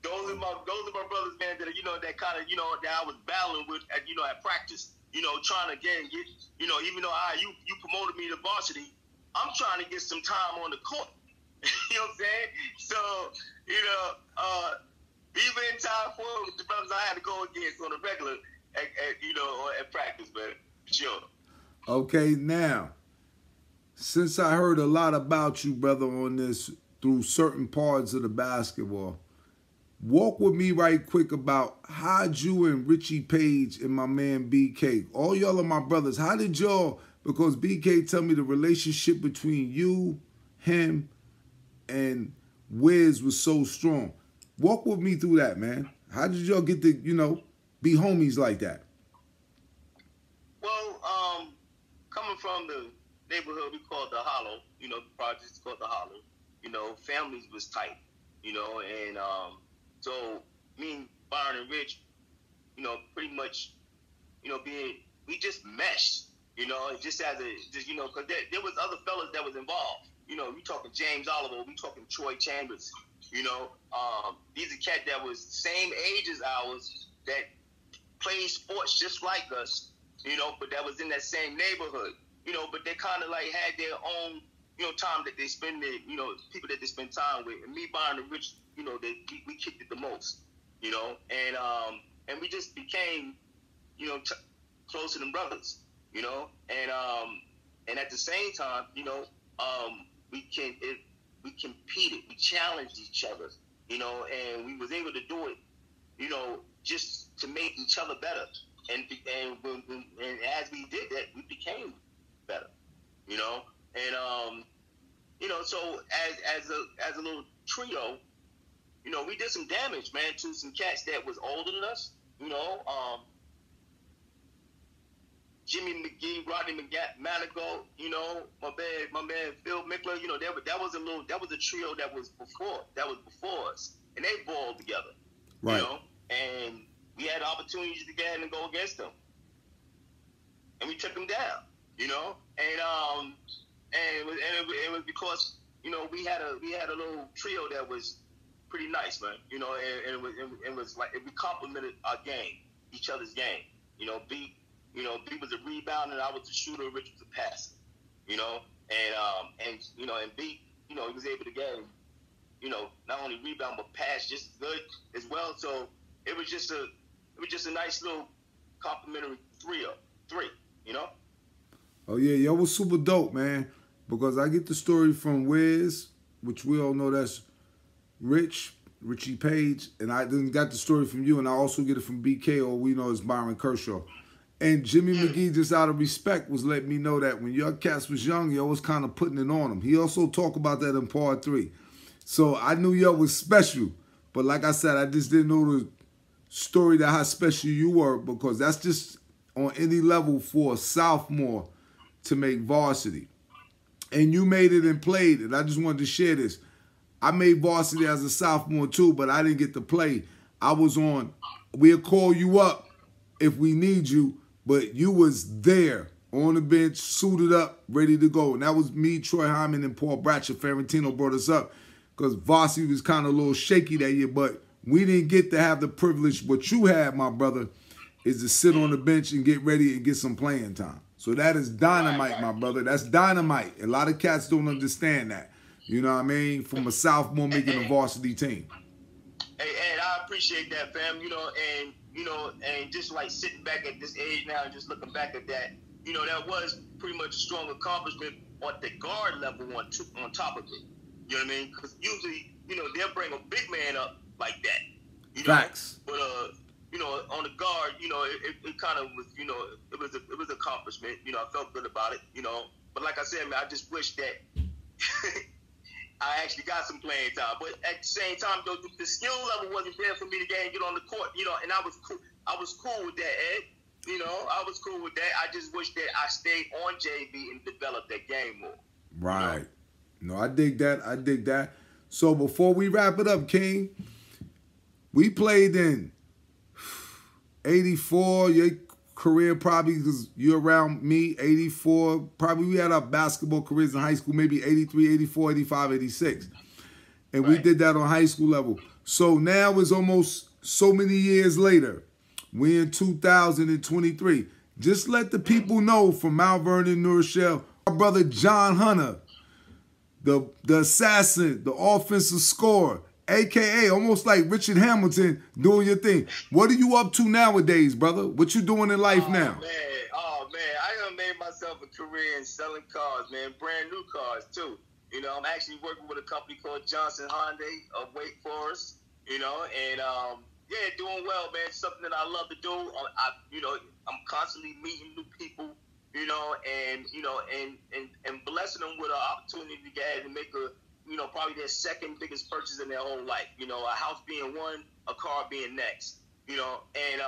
Those are my brothers, man, that, you know, that kind of, you know, that I was battling with at, you know, at practice, you know, trying to get, you know, even though you promoted me to varsity, I'm trying to get some time on the court. You know what I'm saying? So, you know, even in time for the brothers I had to go against on a regular you know, at practice, man. Sure. Okay, now, since I heard a lot about you, brother, on this through certain parts of the basketball, walk with me right quick about how you and Richie Page and my man BK, all y'all are my brothers. How did y'all, because BK tell me the relationship between you, him, and Wiz was so strong. Walk with me through that, man. How did y'all get to, you know, be homies like that? Well, coming from the neighborhood we called the Hollow, you know, the project's called the Hollow, you know, families was tight, you know, and so me and Byron and Rich, you know, pretty much, you know, we just meshed, you know, just you know, because there was other fellas that was involved. You know, we talking James Oliver, we talking Troy Chambers, you know. These are cats that was same age as ours that played sports just like us, you know, but that was in that same neighborhood, you know, but they kind of like had their own, you know, time that they spend there, you know, people that they spend time with. And me, Byron, and Rich, you know, we kicked it the most, you know, and we just became, you know, closer than brothers, you know, and at the same time, you know, we competed, we challenged each other, you know, and we was able to do it, you know, just to make each other better. And as we did that, we became better, you know, and you know, so as a little trio, you know, we did some damage, man, to some cats that was older than us. You know, Jimmy McGee, Rodney Manigault, you know, my man Phil Mickler, you know, that was a trio that was before us, and they balled together, right? You know, and we had opportunities to get ahead and go against them, and we took them down, you know, and it was because, you know, we had a little trio that was pretty nice, man, you know, and it was like we complemented our game, each other's game, you know. B was a rebounder, and I was a shooter, Rich was a passer, you know, and you know, and B, you know, he was able to get, you know, not only rebound but pass just as good as well. So it was just a nice little complimentary three, you know. Oh yeah, yo was super dope, man. Because I get the story from Wiz, which we all know that's Richie Page, and I then got the story from you, and I also get it from BK, or we know as Byron Kershaw. And Jimmy McGee, just out of respect, was letting me know that when your cats was young, yo was kind of putting it on him. He also talked about that in part 3. So I knew yo was special. But like I said, I just didn't know the story that how special you were, because that's just on any level for a sophomore to make varsity. And you made it and played it. I just wanted to share this. I made varsity as a sophomore too, but I didn't get to play. I was on, we'll call you up if we need you, but you was there on the bench, suited up, ready to go. And that was me, Troy Hyman, and Paul Bratcher. Ferentino brought us up because varsity was kind of a little shaky that year, but we didn't get to have the privilege. What you had, my brother, is to sit on the bench and get ready and get some playing time. So that is dynamite, my brother. That's dynamite. A lot of cats don't understand that. You know what I mean? From a sophomore making a varsity team. Hey, Ed, I appreciate that, fam. You know, and just like sitting back at this age now and just looking back at that, you know, that was pretty much a strong accomplishment on the guard level on top of it. You know what I mean? Because usually, you know, they'll bring a big man up like that. You know? Facts. But you know, on the guard, you know, it kind of was, you know, it was an accomplishment. You know, I felt good about it. You know, but like I said, man, I just wish that I actually got some playing time. But at the same time, though, the skill level wasn't there for me to get on the court. You know, and I was cool with that, Ed. You know, I was cool with that. I just wish that I stayed on JV and developed that game more. Right. You know? No, I dig that. I dig that. So before we wrap it up, King, we played in 84, your career probably, because you're around me, 84. Probably we had our basketball careers in high school, maybe 83, 84, 85, 86. And we did that on high school level. So now it's almost so many years later. We're in 2023. Just let the people know from Mount Vernon, New Rochelle, our brother John Hunter, the assassin, the offensive scorer, a.k.a. almost like Richard Hamilton doing your thing. What are you up to nowadays, brother? What you doing in life now? Man, I done made myself a career in selling cars, man. Brand new cars, too. You know, I'm actually working with a company called Johnson Hyundai of Wake Forest, you know, and, yeah, doing well, man. It's something that I love to do. You know, I'm constantly meeting new people, you know, and blessing them with an opportunity to get and make you know, probably their second biggest purchase in their whole life. You know, a house being one, a car being next. You know, and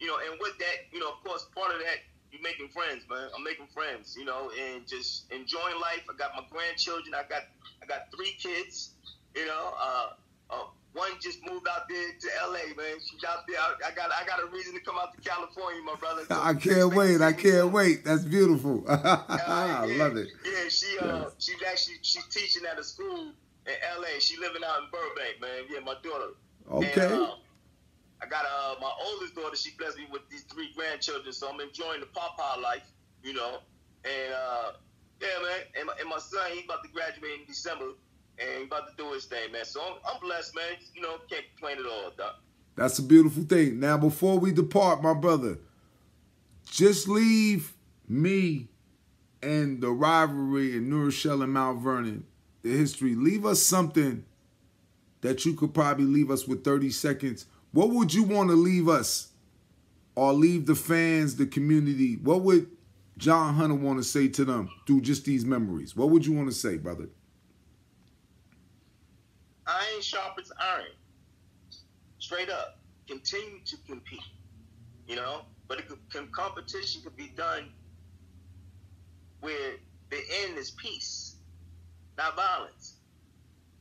you know, and with that, you know, of course, part of that, you're making friends, man. I'm making friends, you know, and just enjoying life. I got my grandchildren. I got 3 kids. You know, one just moved out there to LA, man. She's out there. I got a reason to come out to California, my brother. So I can't wait. I can't wait. That's beautiful. I love it. Yeah, she's teaching at a school in LA. She living out in Burbank, man. Yeah, my daughter. Okay. And, I got my oldest daughter. She blessed me with these 3 grandchildren, so I'm enjoying the papa life, you know. And yeah, man. And my son, he about to graduate in December. And he about to do his thing, man. So I'm blessed, man. You know, can't complain at all, Doc. That's a beautiful thing. Now, before we depart, my brother, just leave me and the rivalry in New Rochelle and Mount Vernon, the history. Leave us something that you could probably leave us with 30 seconds. What would you want to leave us or leave the fans, the community? What would John Hunter want to say to them through just these memories? What would you want to say, brother? iron sharpens iron. Straight up. Continue to compete. You know? But competition could be done where the end is peace, not violence.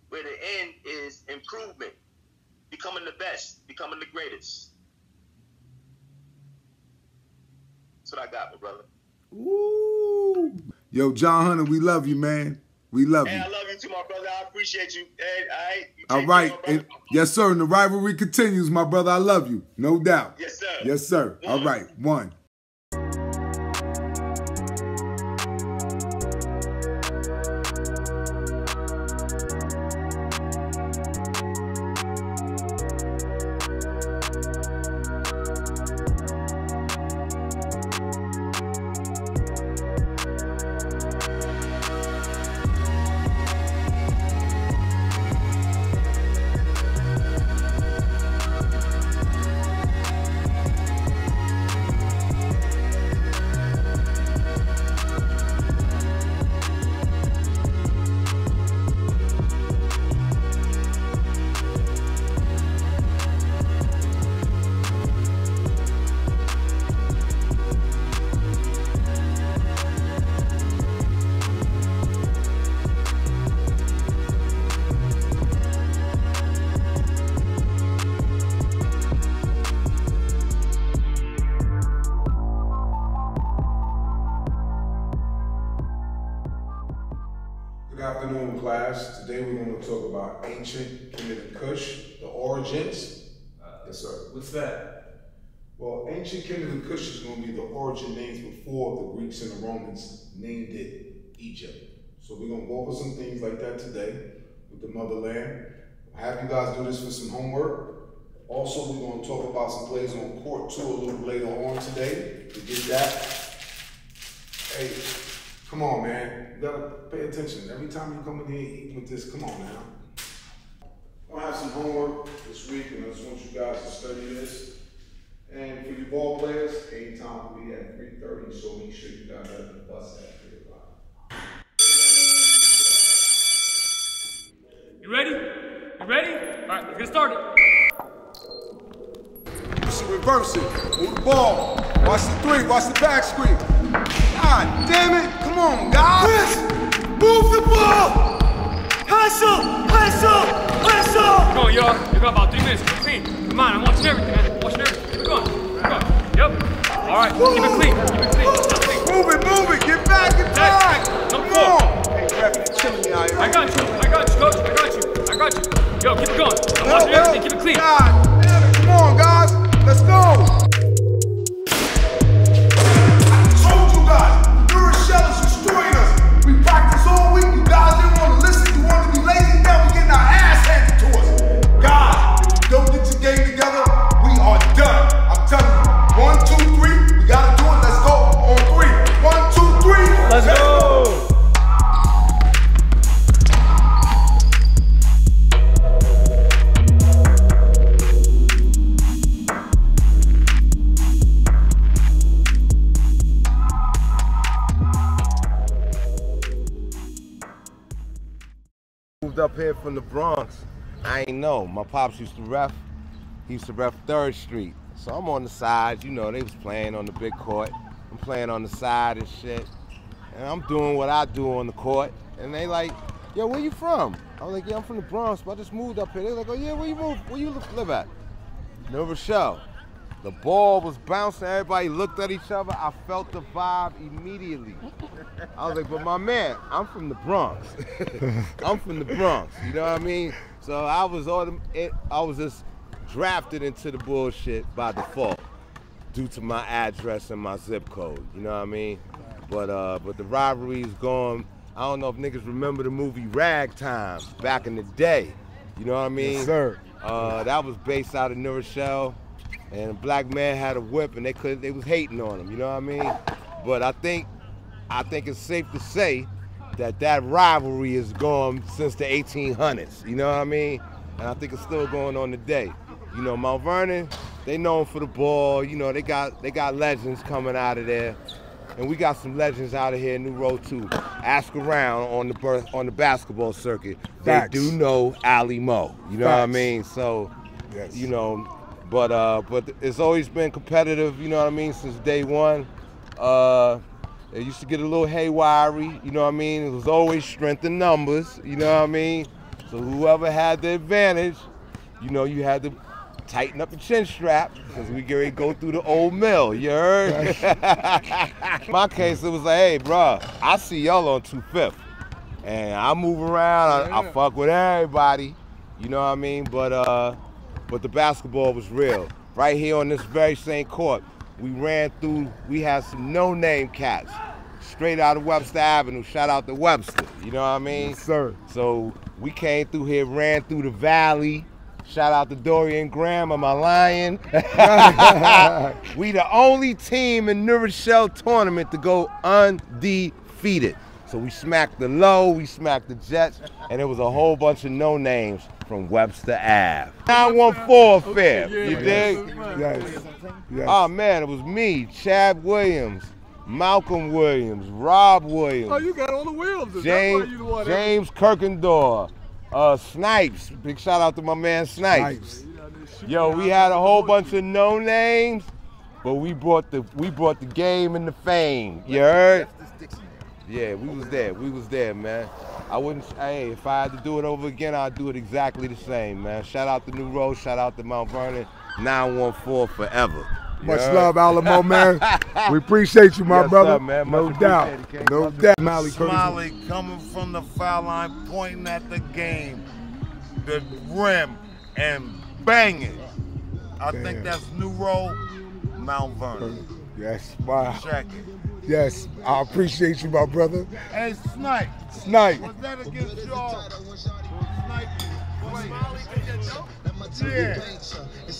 Where the end is improvement, becoming the best, becoming the greatest. That's what I got, my brother. Ooh. Yo, John Hunter, we love you, man. We love you. Hey, I love you too, my brother. I appreciate you. Hey, all right. Yes, sir. And the rivalry continues, my brother. I love you. No doubt. Yes, sir. Yes, sir. All right. 1. Good afternoon, class. Today we're going to talk about ancient Kemet Kush, the origins. Yes, sir. What's that? Well, ancient Kemet Kush is going to be the origin names before the Greeks and the Romans named it Egypt. So we're going to go over some things like that today with the motherland. I'll have you guys do this for some homework. Also, we're going to talk about some plays on court too a little later on today to get that. Hey. Come on, man. You gotta pay attention. Every time you come in here eating with this, come on now. I'm gonna have some homework this week, and I just want you guys to study this. And for you ball players, game time will be at 3:30, so make sure you guys have the bus at 3 o'clock. You ready? You ready? All right, let's get started. You should reverse it. Move the ball. Watch the 3. Watch the back screen. God damn it! Come on, guys! Chris, move the ball! Hustle! Hustle! Hustle! Come on, y'all. You got about 3 minutes. Keep it clean. Come on, I'm watching everything, man. Watching everything. Keep it going. Keep it going. Yep. All right. Keep it clean. Keep it clean. Move it. Get back. Get back. Number 4. Hey, Ref, you're killing me out here. I got you, coach. I got you. Yo, keep it going. I'm watching everything. Keep it clean. God damn it. Come on, guys. Let's go. Rochelle is destroying us. We practiced all week. You guys didn't want to listen. You wanted to be lazy. Now we're getting our ass handed to us. Guys, if you don't get your game together, we are done. I'm telling you. 1, 2, 3. We got to do it. Let's go on 3. 1, 2, 3. Let's go. Up here from the Bronx, I ain't know. My pops used to ref. He used to ref 3rd Street. So I'm on the side, you know, they was playing on the big court. I'm playing on the side and shit. And I'm doing what I do on the court. And they like, yo, where you from? I was like, yeah, I'm from the Bronx, but I just moved up here. They like, oh yeah, where you live at? No, Rochelle. The ball was bouncing, everybody looked at each other. I felt the vibe immediately. I was like, but my man, I'm from the Bronx. I'm from the Bronx, you know what I mean? So I was just drafted into the bullshit by default due to my address and my zip code, you know what I mean? But the rivalry is gone. I don't know if niggas remember the movie Ragtime back in the day, you know what I mean? Yes, sir. That was based out of New Rochelle. And a black man had a whip, and they was hating on him. You know what I mean? But I think it's safe to say that rivalry is gone since the 1800s. You know what I mean? And I think it's still going on today. You know, Mount Vernon, they known for the ball. You know, they got legends coming out of there. And we got some legends out of here in New Road too. Ask around on the basketball circuit. Facts. They do know Ali Mo. You know what I mean? So, Yes. you know, but it's always been competitive, you know what I mean, since day one. It used to get a little haywire-y, you know what I mean? It was always strength in numbers, you know what I mean? So whoever had the advantage, you know, you had to tighten up the chin strap because we get ready to go through the old mill, you heard? In my case, it was like, hey, bro, I see y'all on 2/5. And I move around, I fuck with everybody, you know what I mean? But the basketball was real. Right here on this very same court, we ran through, we had some no-name cats straight out of Webster Avenue. Shout out to Webster, you know what I mean? Yes, sir. So we came through here, ran through the valley. Shout out to Dorian Graham, am I lying? We the only team in the Rochelle tournament to go undefeated. So we smacked the Low, we smacked the Jets, and it was a whole bunch of no-names from Webster Ave. 914 Fair, you dig? Yes. Yes. Oh man, it was me, Chad Williams, Malcolm Williams, Rob Williams. Oh, you got all the Williams. James Kirkendall, Snipes. Big shout out to my man Snipes. Yo, we had a whole bunch of no names, but we brought the game and the fame. You heard? Yeah, we was there, man. I wouldn't, hey, if I had to do it over again, I'd do it exactly the same, man. Shout out to New Road, shout out to Mount Vernon, 914 forever. Much love, Alamo, man. We appreciate you, my brother. Sir, man. No doubt. No doubt. Smiley coming from the foul line, pointing at the game, the rim, and banging. I think that's New Road, Mount Vernon. Yes, wow. Check it. Yes, I appreciate you, my brother. Hey, Snipe. Snipe. Was that against y'all? Snipe. Yeah.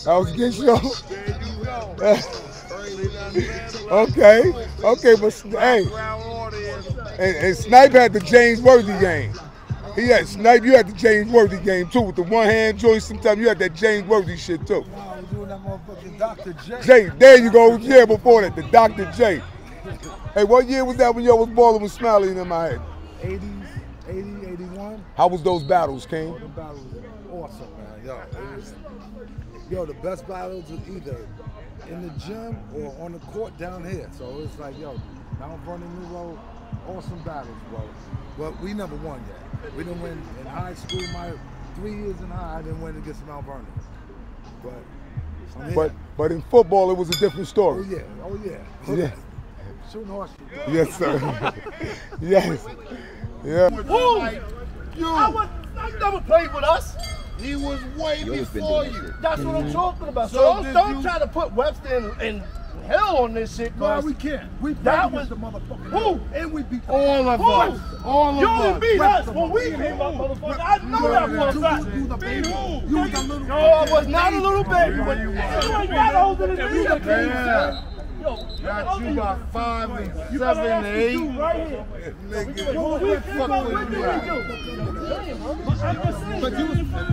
That was against y'all? There you go. Okay, but hey, and Snipe had the James Worthy game. He had Snipe, you had the James Worthy game too, with the one hand joint. Sometimes you had that James Worthy shit too. Wow, I was doing that motherfucking Dr. J. Jay, there you go. Yeah, before that, the Dr. J. Hey, what year was that when y'all was balling with Smiley in my head? 80s, 80, 81. How was those battles, King? The battles were awesome, man. Yo, the best battles was either in the gym or on the court down here. So it's like, yo, Mount Vernon, New Road, awesome battles, bro. But we never won yet. We didn't win in high school. My 3 years in high, I didn't win against Mount Vernon. But in football, it was a different story. Oh yeah. Yeah. Shooting horseshoes. Yes, sir. Yes. Yeah. I never played with us. He was way before you. That's what I'm talking about. So don't try to put Webster in hell on this shit. No, we can't. We played the motherfucker. Who? And we beat all of us. All of us. You only beat us when we came up, motherfucker. I know that for a fact. Beat who? You was a little No, I was not a little baby. You ain't got older than me. Yeah. Got you about 5 and 7 and 8. Right here.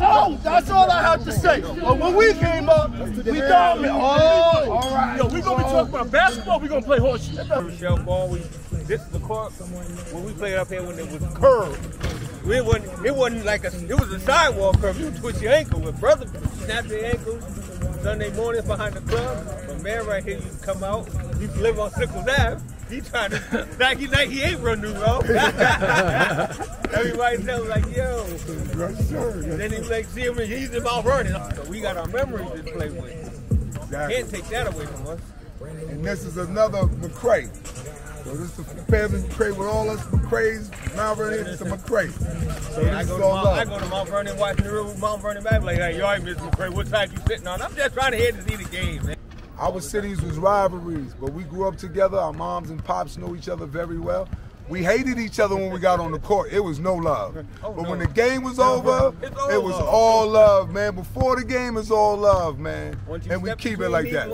Oh, that's all I have to say. But when we came up, we dominated. Oh, all right. Yo, we gonna be talking about basketball. We gonna play horseshoes. Rochelle ball. This is the court when we played up here when it was curved. It wasn't like it was a sidewalk curve. You twist your ankle. When brother snapped your ankle Sunday mornings behind the club, my man right here used to come out. He used to live on Sickles Ave. He trying to like he ain't run New Road. Everybody tell him like, yo. And then he like see him and he's in Mount Vernon. So we got our memories to play with. Can't take that away from us. And this is another McCray. So this is a family McCray with all us McCrays. Mount Vernon is a McCray. So I go to Mount Vernon, watching the river, Mount Vernon back, like, hey, you already Mr. McCray, what side you sitting on? I'm just trying to head to see the game, man. Our cities was rivalries, but we grew up together. Our moms and pops know each other very well. We hated each other when we got on the court. It was no love. But when the game was over, it was all love, man. Before the game, it's all love, man. And we keep it like that.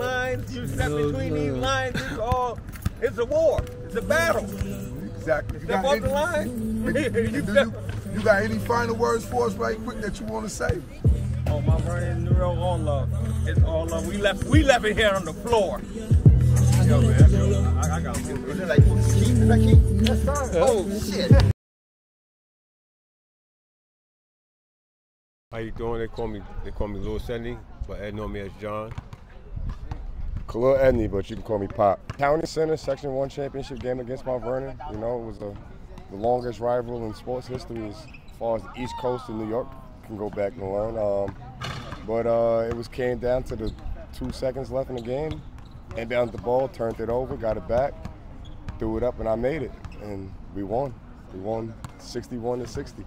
You step between these lines, it's a war. It's a battle. Exactly. Step off the line. You got any final words for us right quick that you want to say? Oh, Mount Vernon, New Road, all love. It's all love. We left it here on the floor. Yo, man, that's good. I got him. Is it like Keith? Is that Keith? Yes, sir. Oh, shit. How you doing? They call me Lil Sendy, but Ed know me as John. Khalil Edney, but you can call me Pop. County Center Section 1 championship game against Mount Vernon. You know, it was the longest rival in sports history as far as the East Coast in New York can go back and learn. But it came down to the 2 seconds left in the game. Inbounded the ball, turned it over, got it back, threw it up, and I made it. And we won. We won 61-60.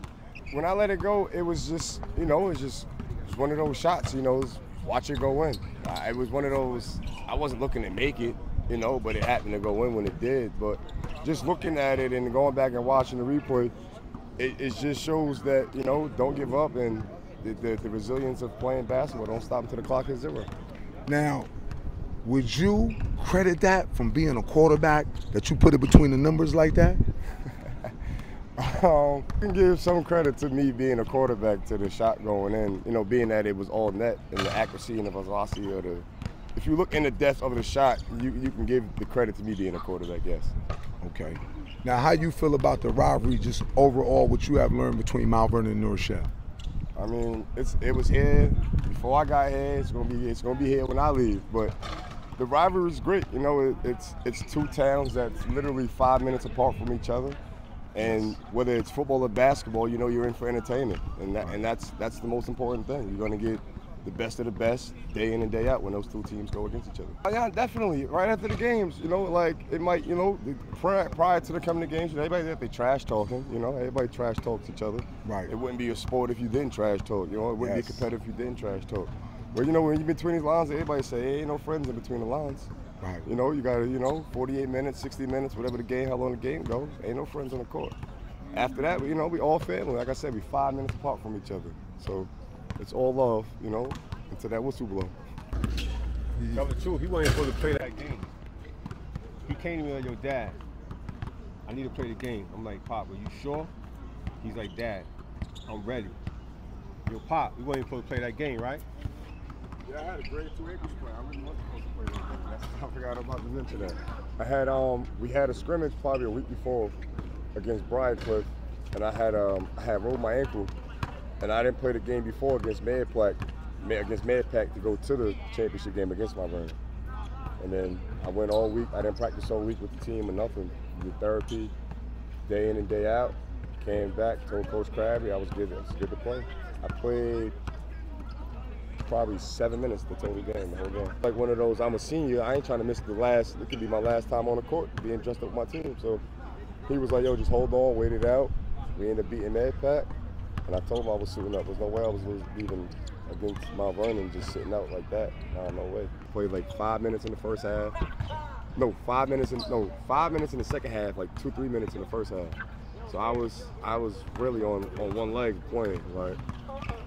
When I let it go, it was just, you know, it was one of those shots, you know, watch it go in. It was one of those, I wasn't looking to make it, you know, but it happened to go in when it did. But just looking at it and going back and watching the replay, it just shows that, you know, don't give up and the resilience of playing basketball. Don't stop until the clock is 0. Now, would you credit that from being a quarterback, that you put it between the numbers like that? I can give some credit to me being a quarterback to the shot going in, you know, being that it was all net and the accuracy and the velocity of the. If you look in the depth of the shot, you can give the credit to me being a quarterback, yes. Okay. Now, how you feel about the rivalry, just overall, what you have learned between Mount Vernon and Rochelle? I mean, it was here before I got here. It's gonna be here when I leave. But the rivalry is great. You know, it's two towns that's literally 5 minutes apart from each other. And whether it's football or basketball, you know you're in for entertainment, and that's the most important thing. You're going to get the best of the best day in and day out when those two teams go against each other. Yeah, definitely. Right after the games, you know, like it might, you know, prior to the coming to games, everybody they trash talking. You know, everybody trash talks each other. Right. It wouldn't be a sport if you didn't trash talk. You know, it wouldn't be competitive if you didn't trash talk. Well, you know, when you're between these lines, everybody say, hey, ain't no friends in between the lines. Right. You know, you got to, you know, 48 minutes, 60 minutes, whatever the game, how long the game goes, ain't no friends on the court. After that, you know, we all family. Like I said, we 5 minutes apart from each other. So it's all love, you know, until that whistle blow. Tell the truth, he wasn't supposed to play that game. He came to me like, yo, Dad, I need to play the game. I'm like, Pop, are you sure? He's like, Dad, I'm ready. Yo, Pop, you wasn't supposed to play that game, right? Yeah, I had a grade 2 English play. I really wasn't supposed to play that game. I forgot about to mention that. I had we had a scrimmage probably a week before against Briarcliff, and I had rolled my ankle, and I didn't play the game before against Medpac to go to the championship game against Mount Vernon. And then I went all week. I didn't practice all week with the team or nothing. Did therapy day in and day out. Came back, told Coach Crabby I was good to play. I played probably 7 minutes the total game, the whole game. Like one of those, I'm a senior, I ain't trying to miss it could be my last time on the court being dressed up with my team. So he was like, yo, just hold on, wait it out. We ended up beating Medpac, and I told him I was suiting up. There's no way I was leaving against Mount Vernon just sitting out like that. No way. Played like 5 minutes in the first half. No, 5 minutes in the second half, like 2-3 minutes in the first half. So I was really on one leg playing. Like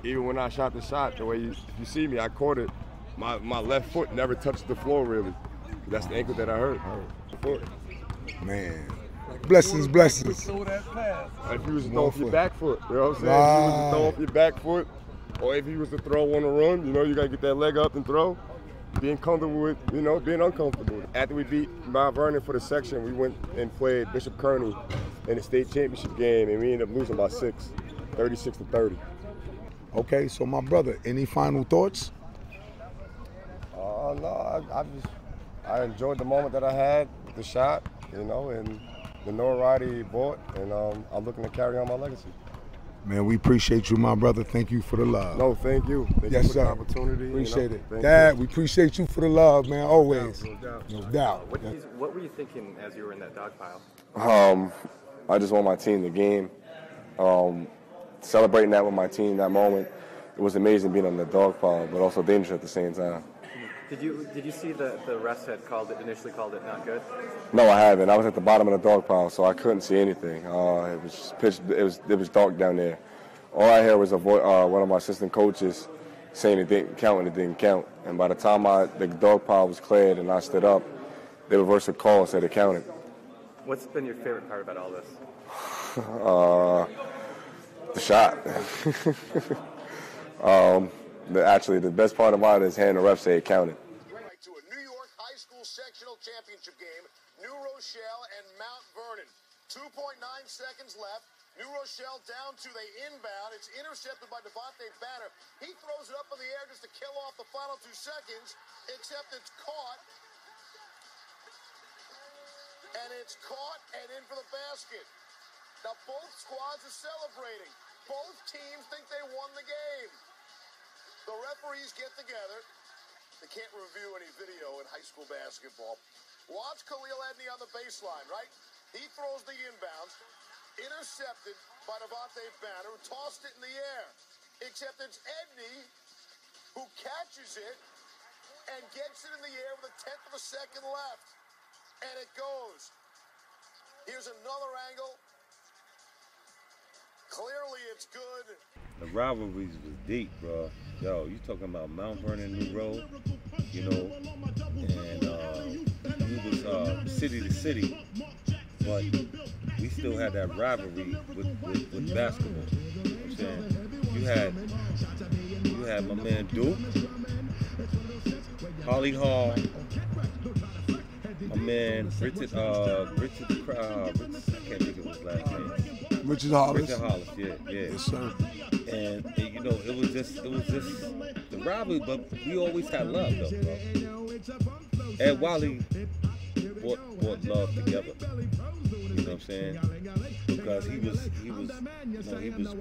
even when I shot the shot, the way if you see me, I caught it. My left foot never touched the floor really. That's the ankle that I hurt. Man, blessings. If you was to throw off your back foot, you know what I'm saying? If you was to throw off your back foot, or if you was to throw on a run, you know, you gotta get that leg up and throw. Being comfortable with, you know, being uncomfortable. After we beat Mount Vernon for the section, we went and played Bishop Kearney in the state championship game, and we ended up losing by 6, 36-30. Okay, so my brother, any final thoughts? No, I enjoyed the moment that I had with the shot, you know, and the notoriety he brought, and I'm looking to carry on my legacy. Man, we appreciate you, my brother. Thank you for the love. No, thank you. Thank you for the opportunity. Appreciate it. Dad, we appreciate you for the love, man, always. No doubt. What were you thinking as you were in that dog pile? I just want my team to game. Celebrating that with my team, that moment, it was amazing being on the dog pile, but also dangerous at the same time. Did you see the refs had initially called it not good? No, I haven't. I was at the bottom of the dog pile, so I couldn't see anything. It was pitch. It was dark down there. All I heard was one of my assistant coaches saying it didn't count and it didn't count. And by the time the dog pile was cleared and I stood up, they reversed the call and said it counted. What's been your favorite part about all this? The shot. Actually, the best part about it is hearing the ref say it counted. To a New York high school sectional championship 2.9 seconds left. New Rochelle down to the inbound. It's intercepted by Devontae Banner. He throws it up in the air just to kill off the final 2 seconds, except it's caught. And it's caught and in for the basket. Now both squads are celebrating. Both teams think they won the game. The referees get together. They can't review any video in high school basketball. Watch Khalil Edney on the baseline, right? He throws the inbounds. Intercepted by Devontae Banner, who tossed it in the air. Except it's Edney who catches it and gets it in the air with 1/10 of a second left. And it goes. Here's another angle. Clearly it's good. The rivalries was deep, bro. Yo, you talking about Mount Vernon, New Road, you know, and we was city to city, but we still had that rivalry with basketball. You know what I'm saying? You had my man Duke, Holly Hall, my man Richard, I can't think of his last name. Richard Hollis. Richard Hollis, yeah. Yes, sir. And you know, it was just the rivalry, but we always had love, though, bro. Ed Wiley brought love together. You know what I'm saying? Because he was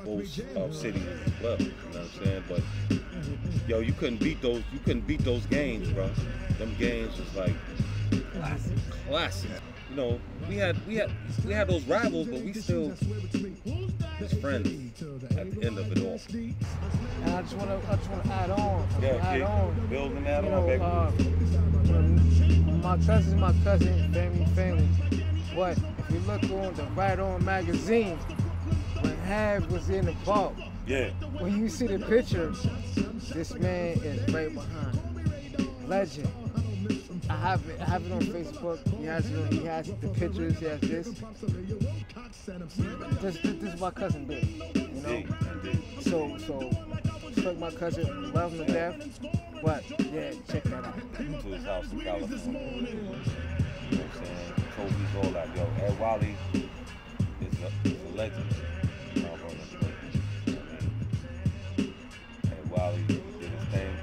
both cities as well. You know what I'm saying? But yo, you couldn't beat those games, bro. Them games was like classic. You know, we had those rivals, but we still was friends at the end of it all. And I just want to add on. Building that on, baby. My cousin, family. But if you look on the Right On magazine, when Hav was in the ball, when you see the picture, this man is right behind. Legend. I have it on Facebook. He has the pictures. He has this. This is my cousin did. You know. So respect my cousin, love him to death. But yeah, check that out. To his house in California. You know what I'm saying? Trophies, all that. Yo, Ed Wiley is a legend. You know what I mean? Ed Wiley did his thing.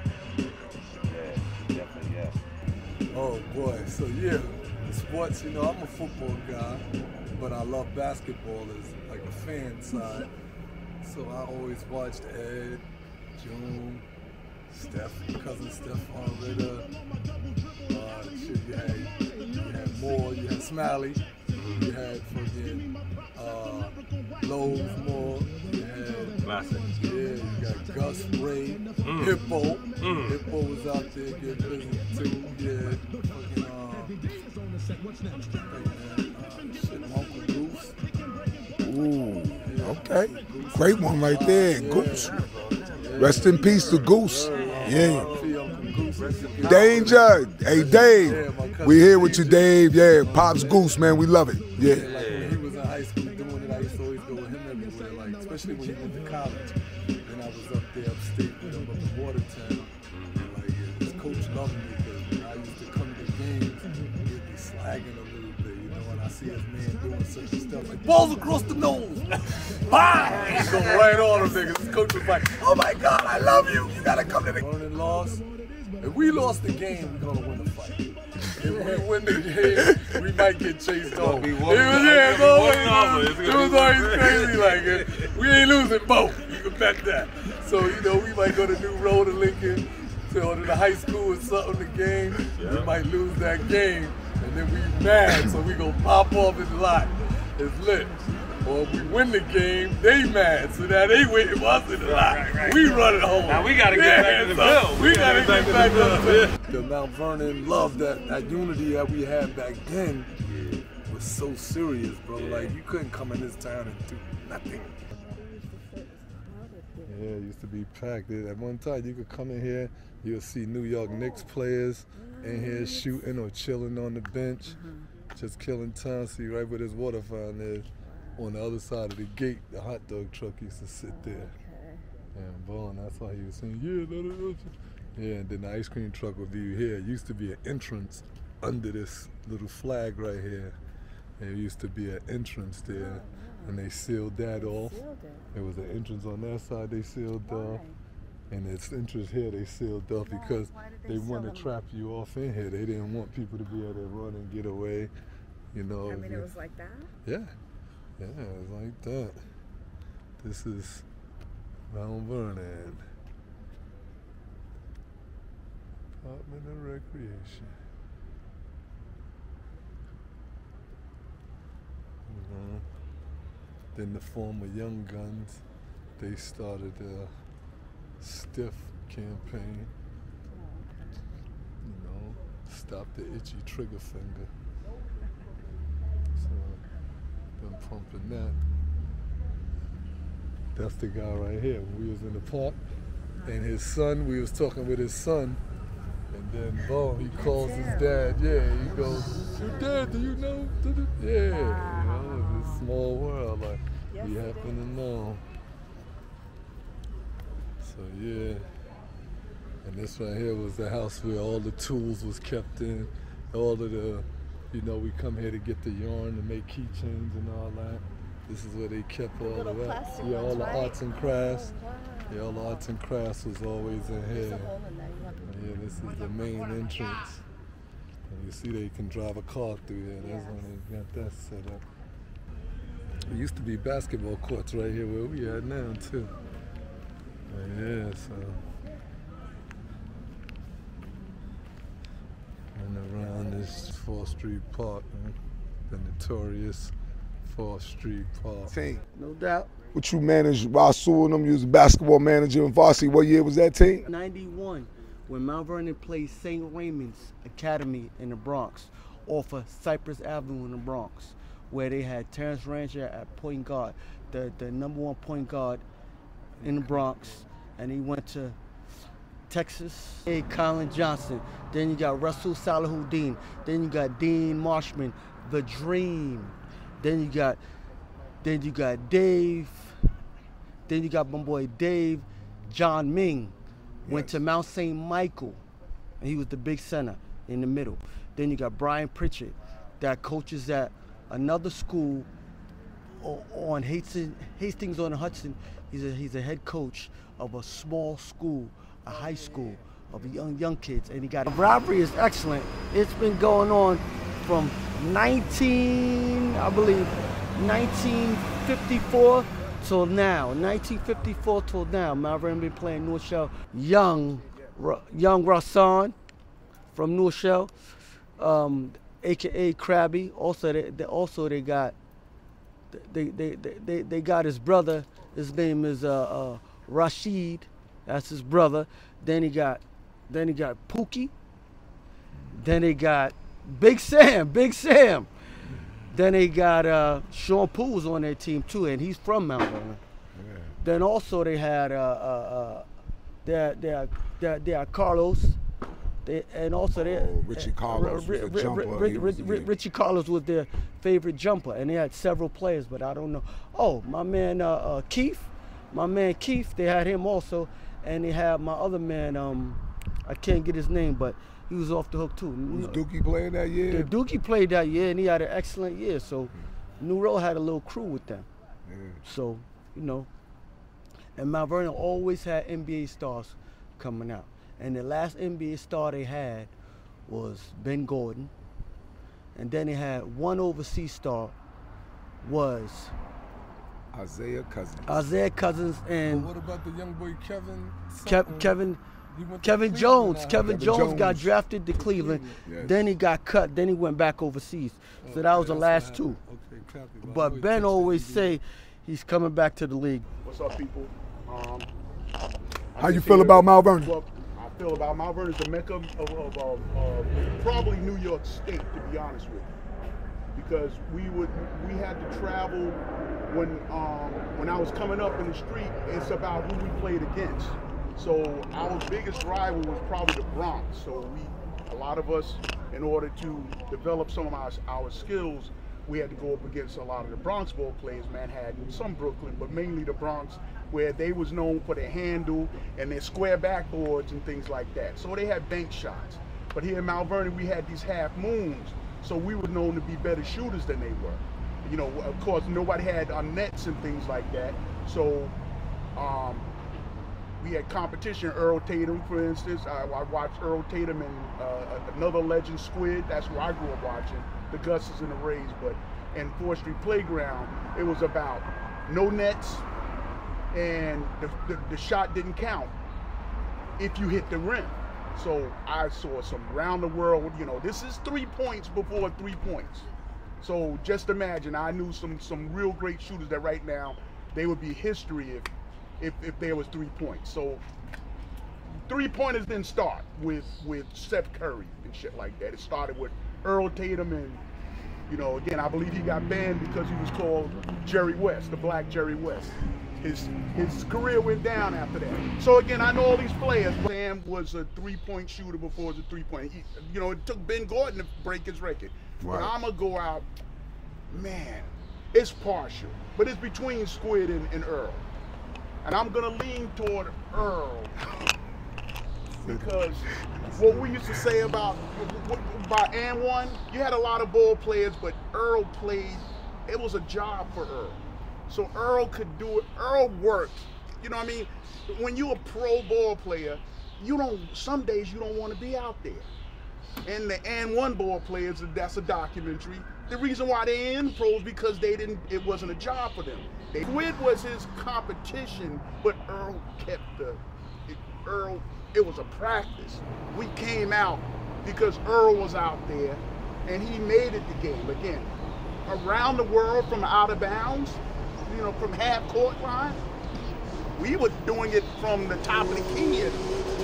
Yeah, definitely, yeah. Oh boy, so yeah, sports, you know, I'm a football guy, but I love basketball as like a fan side. So I always watched Ed, June, Steph, cousin Stephon Ritter, you had Moore, you had Smiley, you had fucking Lowe's Moore, you had classic. Yeah, you got Gus Ray, Hippo. Hippo was out there getting busy too. Yeah, fucking Uncle Goose. Ooh, okay. Great one right there, Goose. Rest in peace to Goose. Yeah. Danger. Hey, Dave. We here with you, Dave. Yeah, Pop's Goose, man. We love it. Yeah. When he was in high school doing it, I used to always go with him everywhere, like, especially when he went to college. And I was up there upstate with him up in Watertown. Like, his coach loved me because when I used to come to games, he'd be slagging a little bit, you know, and I see his man doing certain stuff like balls across the nose. Bang! He'd go right on him, nigga. His coach was like, oh my God, I love you. You gotta come to the game. Lost. If we lost the game, we're gonna win the fight. If we win the game, we might get chased off. It was always crazy. Like, we ain't losing both. You can bet that. So, you know, we might go to New Road or Lincoln, to the high school or something, the game. We might lose that game, and then we mad, so we gonna pop off in the lot. It's lit. Or if we win the game, they mad, so now they waiting for us in the lot. Right. We running home. Now we gotta get back in the bill. We gotta get back in the bill. The Mount Vernon love, that unity that we had back then was so serious, bro. Like, you couldn't come in this town and do nothing. Yeah, it used to be packed. At one time, you could come in here, you'll see New York Knicks players in here shooting or chilling on the bench, just killing time. See, right where this water fountain is, on the other side of the gate, the hot dog truck used to sit there. And boom, that's why he was saying, yeah, and then the ice cream truck would be here. It used to be an entrance under this little flag right here. There used to be an entrance there, and they sealed that off. There was an entrance on that side they sealed off, and this entrance here they sealed off because they want to trap you off in here. They didn't want people to be able to run and get away, you know. I mean, it was like that? Yeah, yeah, it was like that. This is Mount Vernon, Department of Recreation. Then the former Young Guns, they started a stiff campaign, you know, stop the itchy trigger finger. So, been pumping that. That's the guy right here. When we was in the park, and his son, we was talking with his son, and then boom, he calls his dad. Yeah, he goes, "Your dad, do you know?" Yeah, you know, it's a small world. Like we happen to know. So yeah, and this right here was the house where all the tools was kept in. All of the, you know, we come here to get the yarn to make keychains and all that. This is where they kept all of that. Yeah, all the arts and crafts. Yeah, all the arts and crafts was always in here. Yeah, this is the main entrance. And you see they can drive a car through here. That's when they got that set up. There used to be basketball courts right here where we are now too. Yeah, so. And around this 4th Street Park, the notorious 4th Street Park. Team. No doubt. What you managed while suing them? You was a basketball manager in varsity. What year was that team? 91, when Mount Vernon played St. Raymond's Academy in the Bronx, off of Cypress Avenue in the Bronx, where they had Terrence Ranger at point guard, the #1 point guard in the Bronx, and he went to Texas. Hey, Colin Johnson. Then you got Russell Salahuddin. Then you got Dean Marshman, The Dream. Then you got Dave. Then you got my boy Dave. John Ming went to Mount St. Michael, and he was the big center in the middle. Then you got Brian Pritchard, that coaches at another school on Hastings on the Hudson. He's a head coach of a small school, a high school of young kids, and he got Rivalry is excellent. It's been going on from 1954 till now. 1954 till now. Mount Vernon been playing North Shell. Young Rassan from North Shell, aka Krabby. They got his brother. His name is Rashid. That's his brother. Then he got Pookie. Then they got Big Sam. Then they got Sean Poole's on their team too, and he's from Mount Vernon. Yeah. Then also they had Carlos. Richie Carlos was a jumper. Richie Carlos was their favorite jumper, and they had several players, but I don't know. Oh, my man Keith. They had him also, and they had my other man. I can't get his name, but he was off the hook too. Was Dookie playing that year? Yeah, Dookie played that year, and he had an excellent year. So, New Road had a little crew with them. Yeah. So, you know, and Mount Vernon always had NBA stars coming out. And the last NBA star they had was Ben Gordon. And then they had one overseas star was Isaiah Cousins and what about the young boy Kevin Jones? Kevin Jones got drafted to Cleveland. Yes. Then he got cut. Then he went back overseas. So that was the last two. Okay, but Ben always say he's coming back to the league. What's up, people? How you feel about Mount Vernon? Well, I feel about Mount Vernon is the mecca of probably New York State, to be honest with you, because we had to travel when I was coming up in the street. It's about who we played against. So our biggest rival was probably the Bronx. So a lot of us, in order to develop some of our skills, we had to go up against a lot of the Bronx ball players, Manhattan, some Brooklyn, but mainly the Bronx, where they was known for their handle and their square backboards and things like that. So they had bank shots. But here in Mount Vernon, we had these half moons. So we were known to be better shooters than they were. You know, of course, nobody had nets and things like that. So we had competition. Earl Tatum, for instance. I watched Earl Tatum and another legend, Squid. That's who I grew up watching. The Gusses and the Rays. But in 4th Street Playground, it was about no nets, and the shot didn't count if you hit the rim. So I saw some round the world, you know, this is 3 points before 3 points. So just imagine, I knew some real great shooters that right now, they would be history if there was 3 points. So 3-pointers didn't start with Steph Curry and shit like that. It started with Earl Tatum, and, you know, again, I believe he got banned because he was called Jerry West, the Black Jerry West. His career went down after that. So again, I know all these players. Sam was a 3-point shooter before it was a 3-point. You know, it took Ben Gordon to break his record. Right. But I'm gonna go out, man, it's partial, but it's between Squid and Earl. And I'm gonna lean toward Earl because what we used to say about and one, you had a lot of ball players, but Earl played, it was a job for Earl. So Earl could do it. Earl worked. You know what I mean? When you're a pro ball player, some days you don't want to be out there. And the and one ball players, that's a documentary. The reason why they in pros because it wasn't a job for them. Squid was his competition, but Earl kept it was a practice. We came out because Earl was out there and he made it the game. Again, around the world from out of bounds, you know, from half court line, we were doing it from the top of the key, and